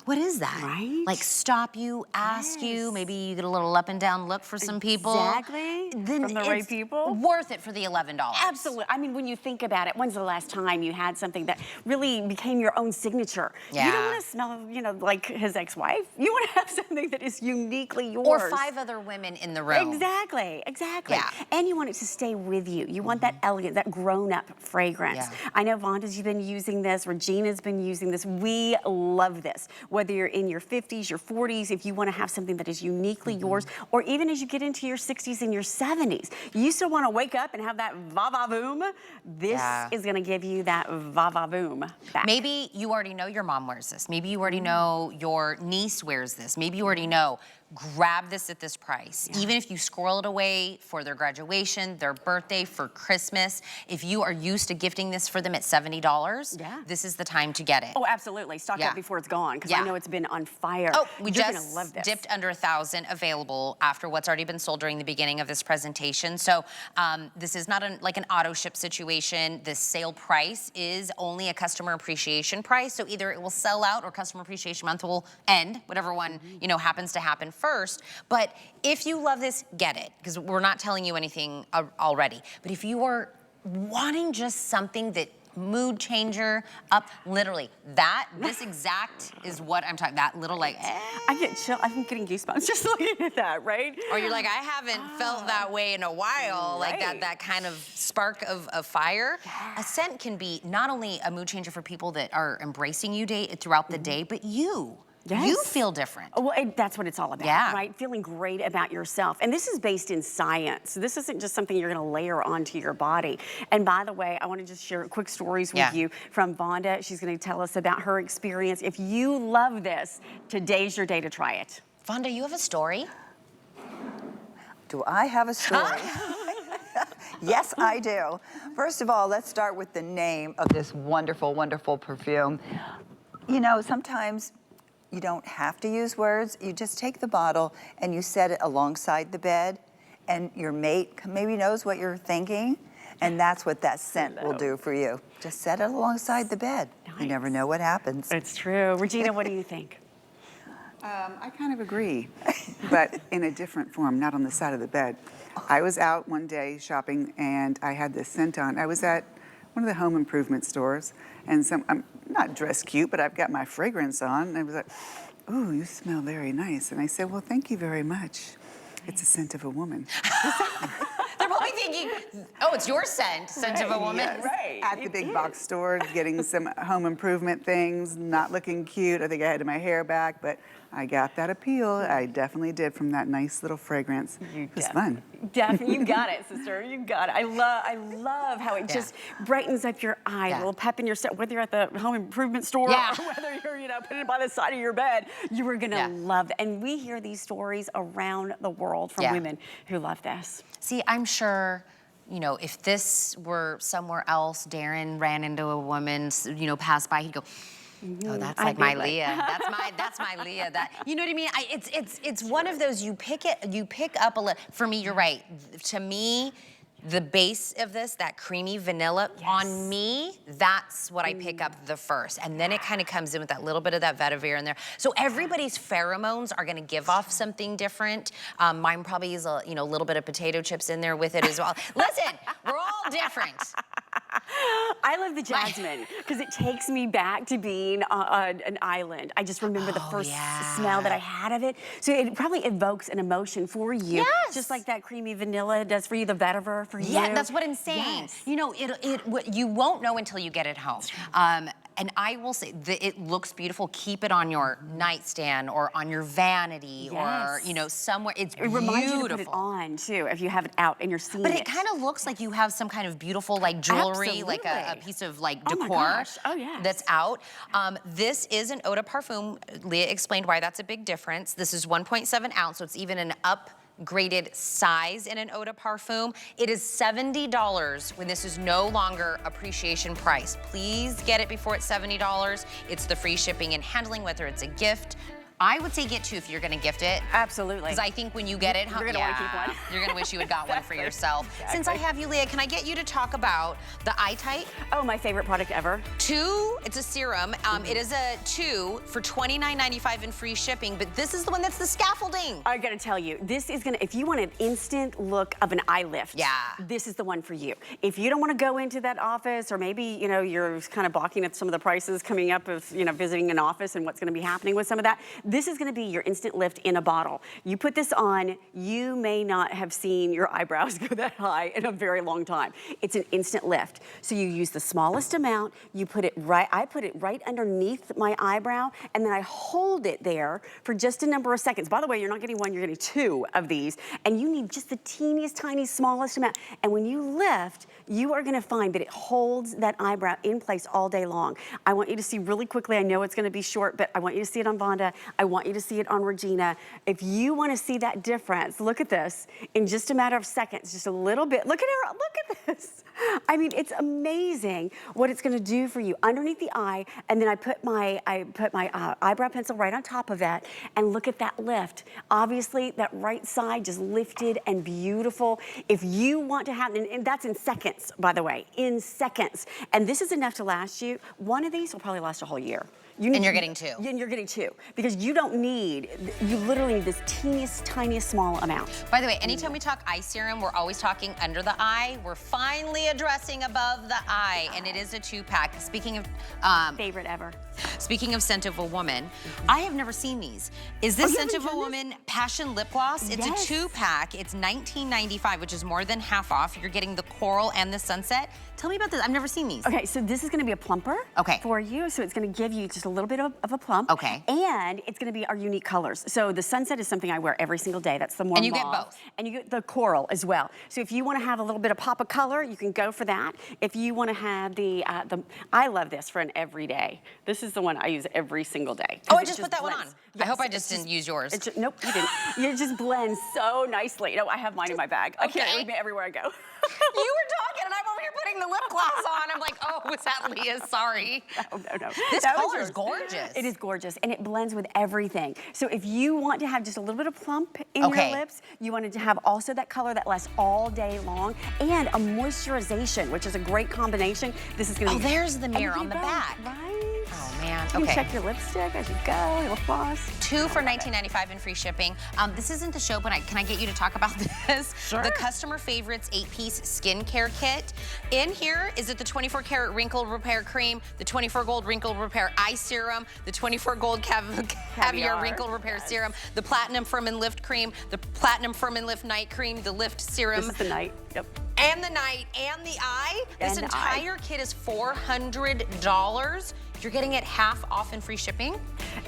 what is that? Right? Like stop you, ask you, maybe you get a little up and down look for some people. Exactly. Then from the right people. Worth it for the $11. Absolutely. I mean, when you think about it, when's the last time you had something that really became your own signature? Yeah. You don't want to smell, you know, like his ex-wife. You want to have something that is uniquely yours. Or 5 other women in the room. Exactly, exactly. Yeah. And you want it to stay with you. You want that elegant, that grown-up fragrance. Yeah. I know Vonda's been using this, Regina's been using this. We love this. Whether you're in your 50s, your 40s, if you want to have something that is uniquely yours, or even as you get into your 60s and your 70s, you still want to wake up and have that va-va-voom. This is going to give you that va-va-voom back. Maybe you already know your mom wears this. Maybe you already know your niece wears this. Maybe you already know. Grab this at this price. Even if you squirrel it away for their graduation, their birthday, for Christmas, if you are used to gifting this for them at $70, this is the time to get it. Oh, absolutely. Stock up before it's gone, because I know it's been on fire. Oh, we You're just gonna love this. dipped under 1,000 available after what's already been sold during the beginning of this presentation. So this is not like an auto ship situation. This sale price is only a customer appreciation price. So either it will sell out or customer appreciation month will end, whatever one you know happens to happen first. But if you love this, get it, because we're not telling you anything already. But if you are wanting just something that mood changer up, literally this exact is what I'm talking, that little like, I get chill, I'm getting goosebumps just looking at that, right? Or you're like, I haven't felt that way in a while, like that kind of spark of fire. A scent can be not only a mood changer for people that are embracing you throughout the day, but you. Yes. You feel different. Well, that's what it's all about, right? Feeling great about yourself. And this is based in science. This isn't just something you're gonna layer onto your body. And by the way, I wanna just share quick stories with you from Vonda. She's gonna tell us about her experience. If you love this, today's your day to try it. Vonda, you have a story? Do I have a story? Yes, I do. First of all, let's start with the name of this wonderful, wonderful perfume. You know, sometimes you don't have to use words. You just take the bottle and you set it alongside the bed, and your mate maybe knows what you're thinking, and that's what that scent will do for you. Just set it alongside the bed. Nice. You never know what happens. It's true. Regina, what do you think? I kind of agree, but in a different form, not on the side of the bed. I was out one day shopping, and I had this scent on. I was at one of the home improvement stores, and I'm not dressed cute, but I've got my fragrance on, and I was like, ooh, you smell very nice. And I said, well, thank you very much. It's a scent of a woman. They're probably thinking, oh, it's your scent of a woman. Yes. At the big box store, getting some home improvement things, not looking cute. I think I had my hair back, but I got that appeal. I definitely did from that nice little fragrance. It was fun. Definitely, you got it, sister. You got it. I love how it just brightens up your eye, a little pep in your step. Whether you're at the home improvement store or whether you're, putting it by the side of your bed, you are gonna love it. And we hear these stories around the world from women who love this. See, I'm sure, if this were somewhere else, Darren ran into a woman, passed by, he'd go, oh, that's like my Leah. That's my Leah. You know what I mean? It's one of those, you pick up a little. For me, you're right. To me, the base of this, that creamy vanilla, on me, that's what I pick up the first. And then it kind of comes in with that little bit of that vetiver in there. So everybody's pheromones are gonna give off something different. Mine probably is a little bit of potato chips in there with it as well. Listen, we're all different. I love the jasmine because it takes me back to being on an island. I just remember the first smell that I had of it. So it probably evokes an emotion for you. Yes. Just like that creamy vanilla does for you, the vetiver for you. Yeah, that's what I'm saying. Yes. You won't know until you get it home. And I will say that it looks beautiful. Keep it on your nightstand or on your vanity or, somewhere. It's beautiful. It reminds you to put it on, too, if you have it out and you're seeing it. But it kind of looks like you have some kind of beautiful, jewelry, like a piece of, decor that's out. This is an eau de parfum. Leah explained why that's a big difference. This is 1.7 ounce, so it's even an upgraded size in an eau de parfum. It is $70 when this is no longer appreciation price. Please get it before it's $70. It's the free shipping and handling, whether it's a gift. I would say get two if you're gonna gift it. Absolutely. Because I think when you get it, you're gonna want to keep one. You're gonna wish you had got one for yourself. Exactly. Since I have you, Leah, can I get you to talk about the eye tight? Oh, my favorite product ever. It's a serum. It is a 2 for $29.95 in free shipping, but this is the one that's the scaffolding. I gotta tell you, this is gonna, if you want an instant look of an eye lift, this is the one for you. If you don't wanna go into that office, or maybe, you're kind of balking at some of the prices coming up of, visiting an office and what's gonna be happening with some of that, this is gonna be your instant lift in a bottle. You put this on, you may not have seen your eyebrows go that high in a very long time. It's an instant lift. So you use the smallest amount, you put it right, I put it right underneath my eyebrow, and then I hold it there for just a number of seconds. By the way, you're not getting one, you're getting 2 of these, and you need just the teeniest, tiny, smallest amount. And when you lift, you are gonna find that it holds that eyebrow in place all day long. I want you to see really quickly, I know it's gonna be short, but I want you to see it on Vonda. I want you to see it on Regina. If you want to see that difference, look at this. In just a matter of seconds, just a little bit. Look at her, look at this. I mean, it's amazing what it's going to do for you underneath the eye. And then I put my eyebrow pencil right on top of that, and look at that lift. Obviously, that right side just lifted and beautiful. If you want to have, and that's in seconds, by the way, in seconds. And this is enough to last you. One of these will probably last a whole year. And you're getting 2. And you're getting 2. Because you literally need this teeniest, tiniest, small amount. By the way, anytime we talk eye serum, we're always talking under the eye. We're finally addressing above the eye, and it is a 2-pack. Speaking of... favorite ever. Speaking of Scent of a Woman, I have never seen these. Is this Scent of a Woman Passion Lip Gloss? It's a 2-pack. It's $19.95, which is more than half off. You're getting the Coral and the Sunset. Tell me about this. I've never seen these. Okay, so this is gonna be a plumper for you. So it's gonna give you just a little bit of a plump. Okay. And it's gonna be our unique colors. So the Sunset is something I wear every single day. That's the more And you mauve. get both. And you get the Coral as well. So if you wanna have a little bit of pop of color, you can go for that. If you wanna have I love this for an everyday. This is the one I use every single day. Oh, I just put that one on. Yes, I hope I just didn't use yours. Nope, you didn't. It just blends so nicely. I have mine in my bag. I carry it with me everywhere I go. You were talking and I'm over here putting the lip gloss on. I'm like, oh, was that Leah's? Sorry. No. This color is gorgeous. It is gorgeous, and it blends with everything. So if you want to have just a little bit of plump in your lips, you wanted to have also that color that lasts all day long, and a moisturization, which is a great combination. This is gonna be... there's the mirror on the back. Right? Oh, man. man. You can check your lipstick as you go, your floss. 2 for $19.95 in free shipping. This isn't the show, but can I get you to talk about this? Sure. The customer favorites 8-piece skincare kit. In here, is it the 24 karat wrinkle repair cream, the 24 gold wrinkle repair eye serum, the 24 gold caviar wrinkle repair serum, the platinum firm and lift cream, the platinum firm and lift night cream, the lift serum. This is the night, yep. And the night and the eye. This entire kit is $400. You're getting it half off and free shipping?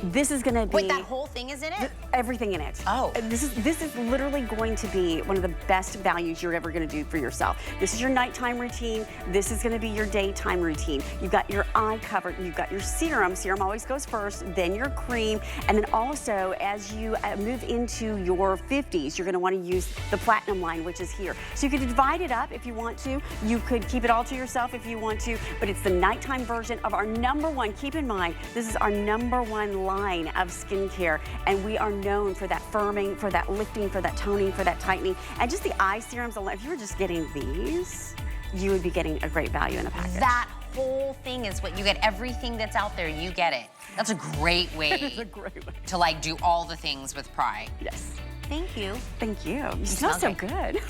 This is gonna be... Wait, that whole thing is in it? Everything in it. Oh. This is literally going to be one of the best values you're ever gonna do for yourself. This is your nighttime routine. This is gonna be your daytime routine. You've got your eye covered, you've got your serum. Serum always goes first, then your cream, and then also as you move into your 50s, you're gonna wanna use the platinum line, which is here. So you could divide it up if you want to. You could keep it all to yourself if you want to, but it's the nighttime version of our #1. Keep in mind, this is our #1 line of skincare, and we are known for that firming, for that lifting, for that toning, for that tightening, and just the eye serums alone. If you were just getting these, you would be getting a great value in a package. That whole thing is what you get. Everything that's out there, you get it. That's a great way. It's a great way to like do all the things with Pry. Yes. Thank you. Thank you. You smell so good.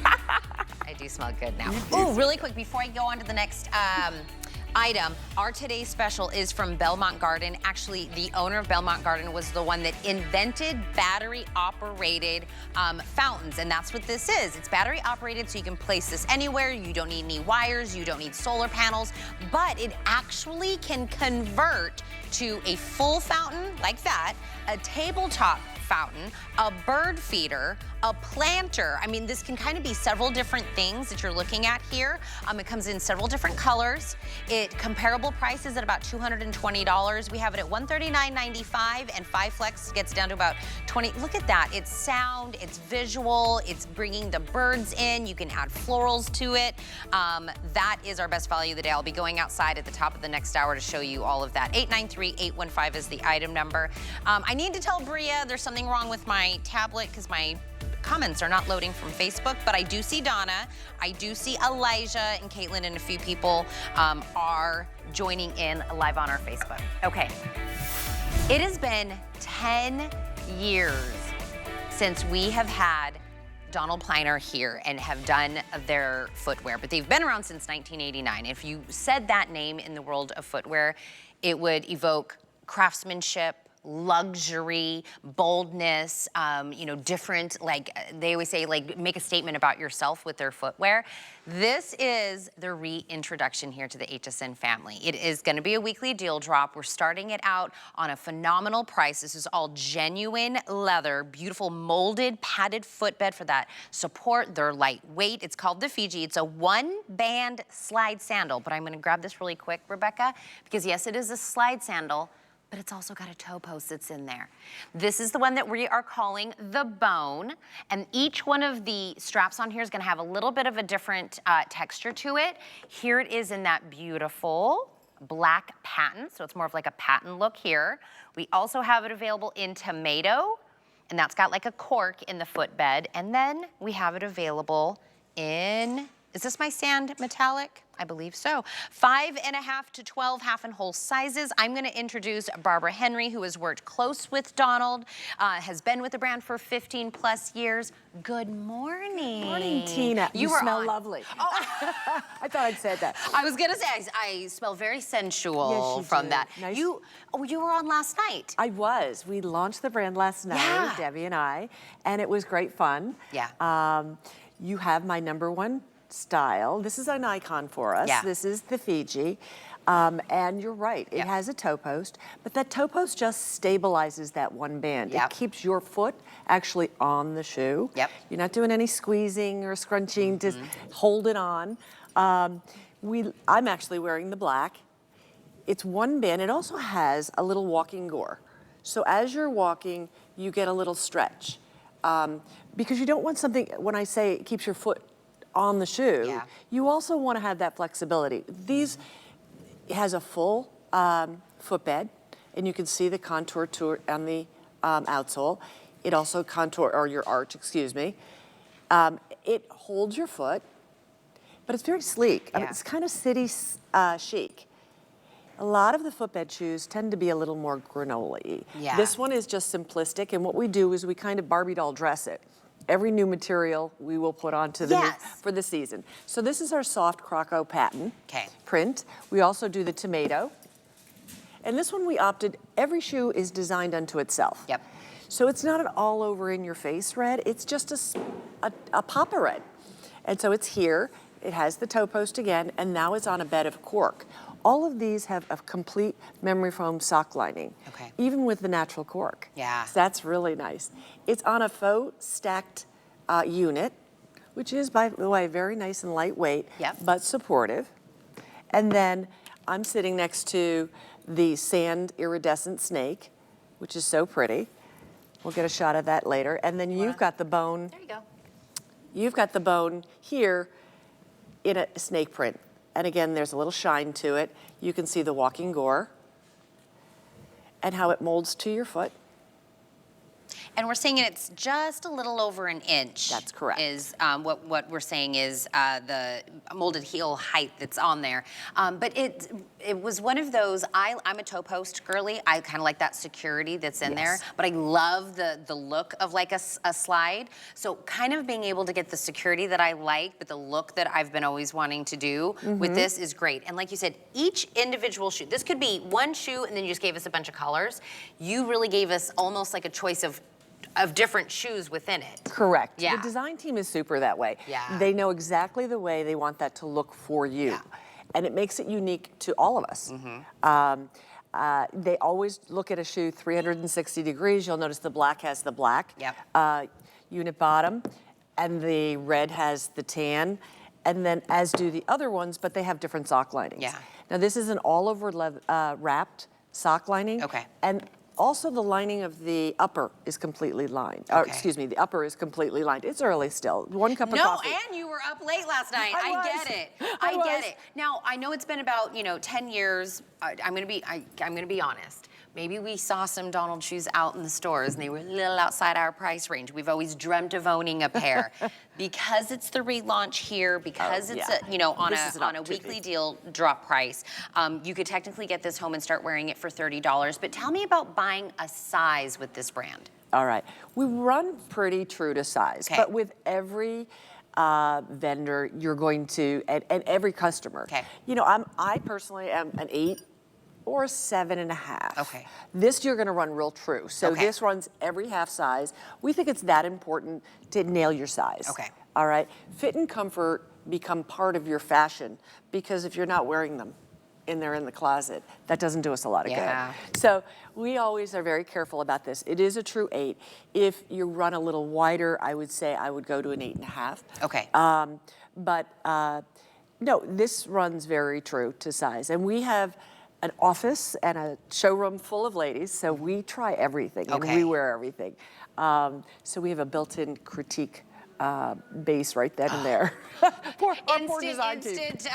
I do smell good now. Oh, really quick, before I go on to the next item, our today's special is from Belmont Garden. Actually, the owner of Belmont Garden was the one that invented battery-operated fountains, and that's what this is. It's battery-operated, so you can place this anywhere. You don't need any wires, you don't need solar panels, but it actually can convert to a full fountain like that, a tabletop fountain, a bird feeder, a planter. I mean, this can kind of be several different things that you're looking at here. It comes in several different colors. Comparable prices at about $220. We have it at $139.95, and 5 Flex gets down to about $20. Look at that. It's sound, it's visual, it's bringing the birds in. You can add florals to it. That is our best value of the day. I'll be going outside at the top of the next hour to show you all of that. 893-815 is the item number. I need to tell Bria there's something wrong with my tablet because my comments are not loading from Facebook, but I do see Donna, I do see Elijah and Caitlin, and a few people are joining in live on our Facebook. Okay, it has been 10 years since we have had Donald Pliner here and have done their footwear, but they've been around since 1989. If you said that name in the world of footwear, it would evoke craftsmanship, luxury, boldness, you know, different, like they always say, like make a statement about yourself with their footwear. This is the reintroduction here to the HSN family. It is gonna be a weekly deal drop. We're starting it out on a phenomenal price. This is all genuine leather, beautiful molded, padded footbed for that support. They're lightweight. It's called the Fiji. It's a 1-band slide sandal, but I'm gonna grab this really quick, Rebecca, because yes, it is a slide sandal, but it's also got a toe post that's in there. This is the one that we are calling the Bone, and each one of the straps on here is gonna have a little bit of a different texture to it. Here it is in that beautiful black patent, so it's more of like a patent look here. We also have it available in tomato, and that's got like a cork in the footbed, and then we have it available in, is this my sand metallic? I believe so. 5.5 to 12 half and whole sizes. I'm gonna introduce Barbara Henry, who has worked close with Donald, has been with the brand for 15 plus years. Good morning. Good morning, Tina. You smell lovely. Oh. I thought I'd said that. I was gonna say, I smell very sensual from that. Nice. You were on last night. I was. We launched the brand last night, Debbie and I, and it was great fun. Yeah. You have my #1 style. This is an icon for us. Yeah. This is the Fiji. And you're right, it has a toe post, but that toe post just stabilizes that one band. It keeps your foot actually on the shoe. You're not doing any squeezing or scrunching, just hold it on. I'm actually wearing the black. It's one band. It also has a little walking gore. So as you're walking, you get a little stretch. Because you don't want something, when I say it keeps your foot on the shoe, you also want to have that flexibility. It has a full footbed, and you can see the contour on the outsole. It also or your arch, excuse me. It holds your foot, but it's very sleek. I mean, it's kind of city chic. A lot of the footbed shoes tend to be a little more granola-y. Yeah. This one is just simplistic, and what we do is we kind of Barbie doll dress it. Every new material we will put onto the new, for the season. So this is our soft croco pattern print. We also do the tomato. And this one we opted, every shoe is designed unto itself. Yep. So it's not an all over in your face red, it's just a pop of red. And so it's here, it has the toe post again, and now it's on a bed of cork. All of these have a complete memory foam sock lining, even with the natural cork. Yeah. So that's really nice. It's on a faux stacked unit, which is, by the way, very nice and lightweight, but supportive. And then I'm sitting next to the sand iridescent snake, which is so pretty. We'll get a shot of that later. And then you've got the bone. There you go. You've got the bone here in a snake print. And again, there's a little shine to it. You can see the walking gore and how it molds to your foot. And we're saying it's just a little over an inch. That's correct. Is what we're saying is the molded heel height that's on there. But it was one of those, I'm a toe post girly. I kind of like that security that's in there. But I love the look of like a slide. So kind of being able to get the security that I like, but the look that I've been always wanting to do with this is great. And like you said, each individual shoe, this could be one shoe and then you just gave us a bunch of colors. You really gave us almost like a choice of different shoes within it. Correct. Yeah. The design team is super that way. Yeah. They know exactly the way they want that to look for you. Yeah. And it makes it unique to all of us. They always look at a shoe 360 degrees. You'll notice the black has the black unit bottom, and the red has the tan, and then as do the other ones, but they have different sock linings. Yeah. Now this is an all-over wrapped sock lining. Okay. And also the lining of the upper is completely lined. Or, excuse me, the upper is completely lined. It's early still. 1 cup of coffee. No, and you were up late last night. I get it. I get it. Now, I know it's been about, 10 years. I'm gonna be honest. Maybe we saw some Donald shoes out in the stores and they were a little outside our price range. We've always dreamt of owning a pair. Because it's the relaunch here, because it's on a weekly deal drop price, you could technically get this home and start wearing it for $30. But tell me about buying a size with this brand. All right. We run pretty true to size, but with every vendor, you're going to, and every customer. I personally am an 8 or 7.5. Okay. This you're gonna run real true. So this runs every half size. We think it's that important to nail your size. Okay. All right. Fit and comfort become part of your fashion because if you're not wearing them and they're in the closet, that doesn't do us a lot of good. So we always are very careful about this. It is a true 8. If you run a little wider, I would say I would go to an 8.5. Okay. No, this runs very true to size. And we have an office and a showroom full of ladies, so we try everything and we wear everything. So we have a built-in critique base right then and there. Instant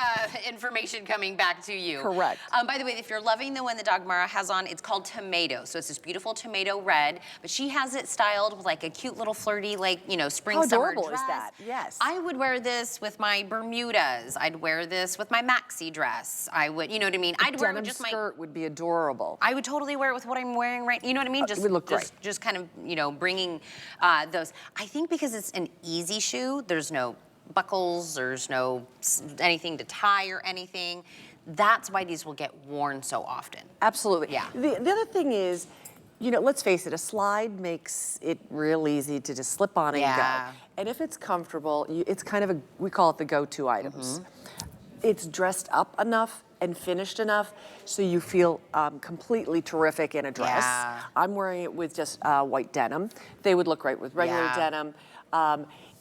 information coming back to you. Correct. By the way, if you're loving the one that Dagmara has on, it's called Tomato. So it's this beautiful tomato red, but she has it styled with like a cute little flirty, spring, summer dress. How adorable is that? Yes. I would wear this with my Bermudas. I'd wear this with my maxi dress. I would, you know what I mean? I'd wear it with just my skirt would be adorable. I would totally wear it with what I'm wearing right. You know what I mean? It would look great. Just kind of, bringing those. I think because it's an easy shoe, there's no buckles, there's no anything to tie or anything. That's why these will get worn so often. Absolutely. Yeah. The other thing is, let's face it, a slide makes it real easy to just slip on and go. And if it's comfortable, it's kind of we call it the go-to items. It's dressed up enough and finished enough so you feel completely terrific in a dress. Yeah. I'm wearing it with just white denim. They would look great with regular denim.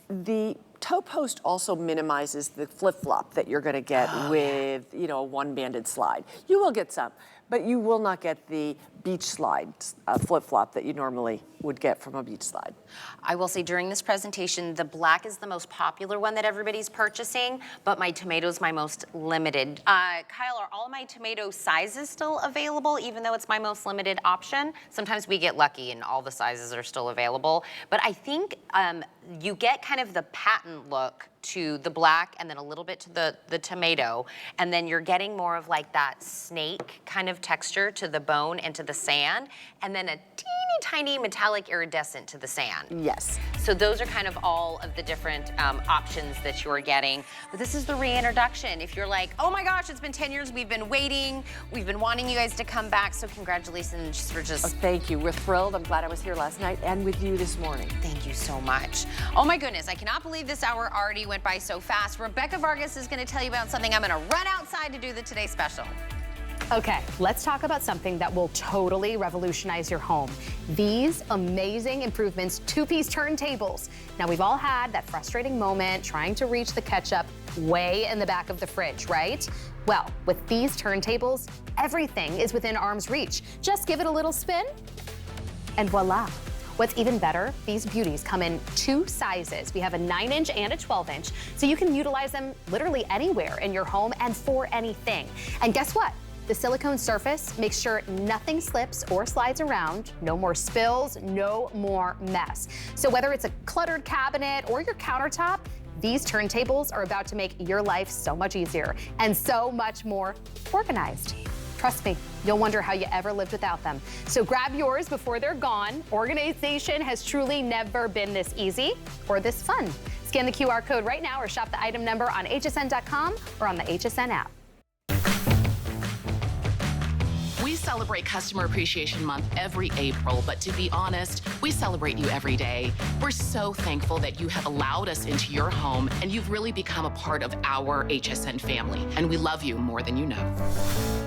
The toe post also minimizes the flip-flop that you're gonna get with, a one-banded slide. You will get some, but you will not get the beach slide flip-flop that you normally would get from a beach slide. I will say during this presentation, the black is the most popular one that everybody's purchasing, but my tomato's my most limited. Kyle, are all my tomato sizes still available, even though it's my most limited option? Sometimes we get lucky and all the sizes are still available, but I think you get kind of the patent look to the black and then a little bit to the tomato, and then you're getting more of like that snake kind of texture to the bone and to the sand, and then a teeny tiny metallic iridescent to the sand. Yes. So those are kind of all of the different options that you're getting. But this is the reintroduction. If you're like, oh my gosh, it's been 10 years, we've been waiting, we've been wanting you guys to come back, so congratulations for just... Oh, thank you, we're thrilled. I'm glad I was here last night and with you this morning. Thank you so much. Oh my goodness, I cannot believe this hour already went by so fast. Rebecca Vargas is gonna tell you about something. I'm gonna run outside to do the Today Special. Okay, let's talk about something that will totally revolutionize your home. These amazing improvements, two-piece turntables. Now, we've all had that frustrating moment trying to reach the ketchup way in the back of the fridge, right? Well, with these turntables, everything is within arm's reach. Just give it a little spin, and voila. What's even better, these beauties come in 2 sizes. We have a 9-inch and a 12-inch, so you can utilize them literally anywhere in your home and for anything. And guess what? The silicone surface makes sure nothing slips or slides around, no more spills, no more mess. So whether it's a cluttered cabinet or your countertop, these turntables are about to make your life so much easier and so much more organized. Trust me, you'll wonder how you ever lived without them. So grab yours before they're gone. Organization has truly never been this easy or this fun. Scan the QR code right now or shop the item number on hsn.com or on the HSN app. We celebrate Customer Appreciation Month every April, but to be honest, we celebrate you every day. We're so thankful that you have allowed us into your home and you've really become a part of our HSN family, and we love you more than you know.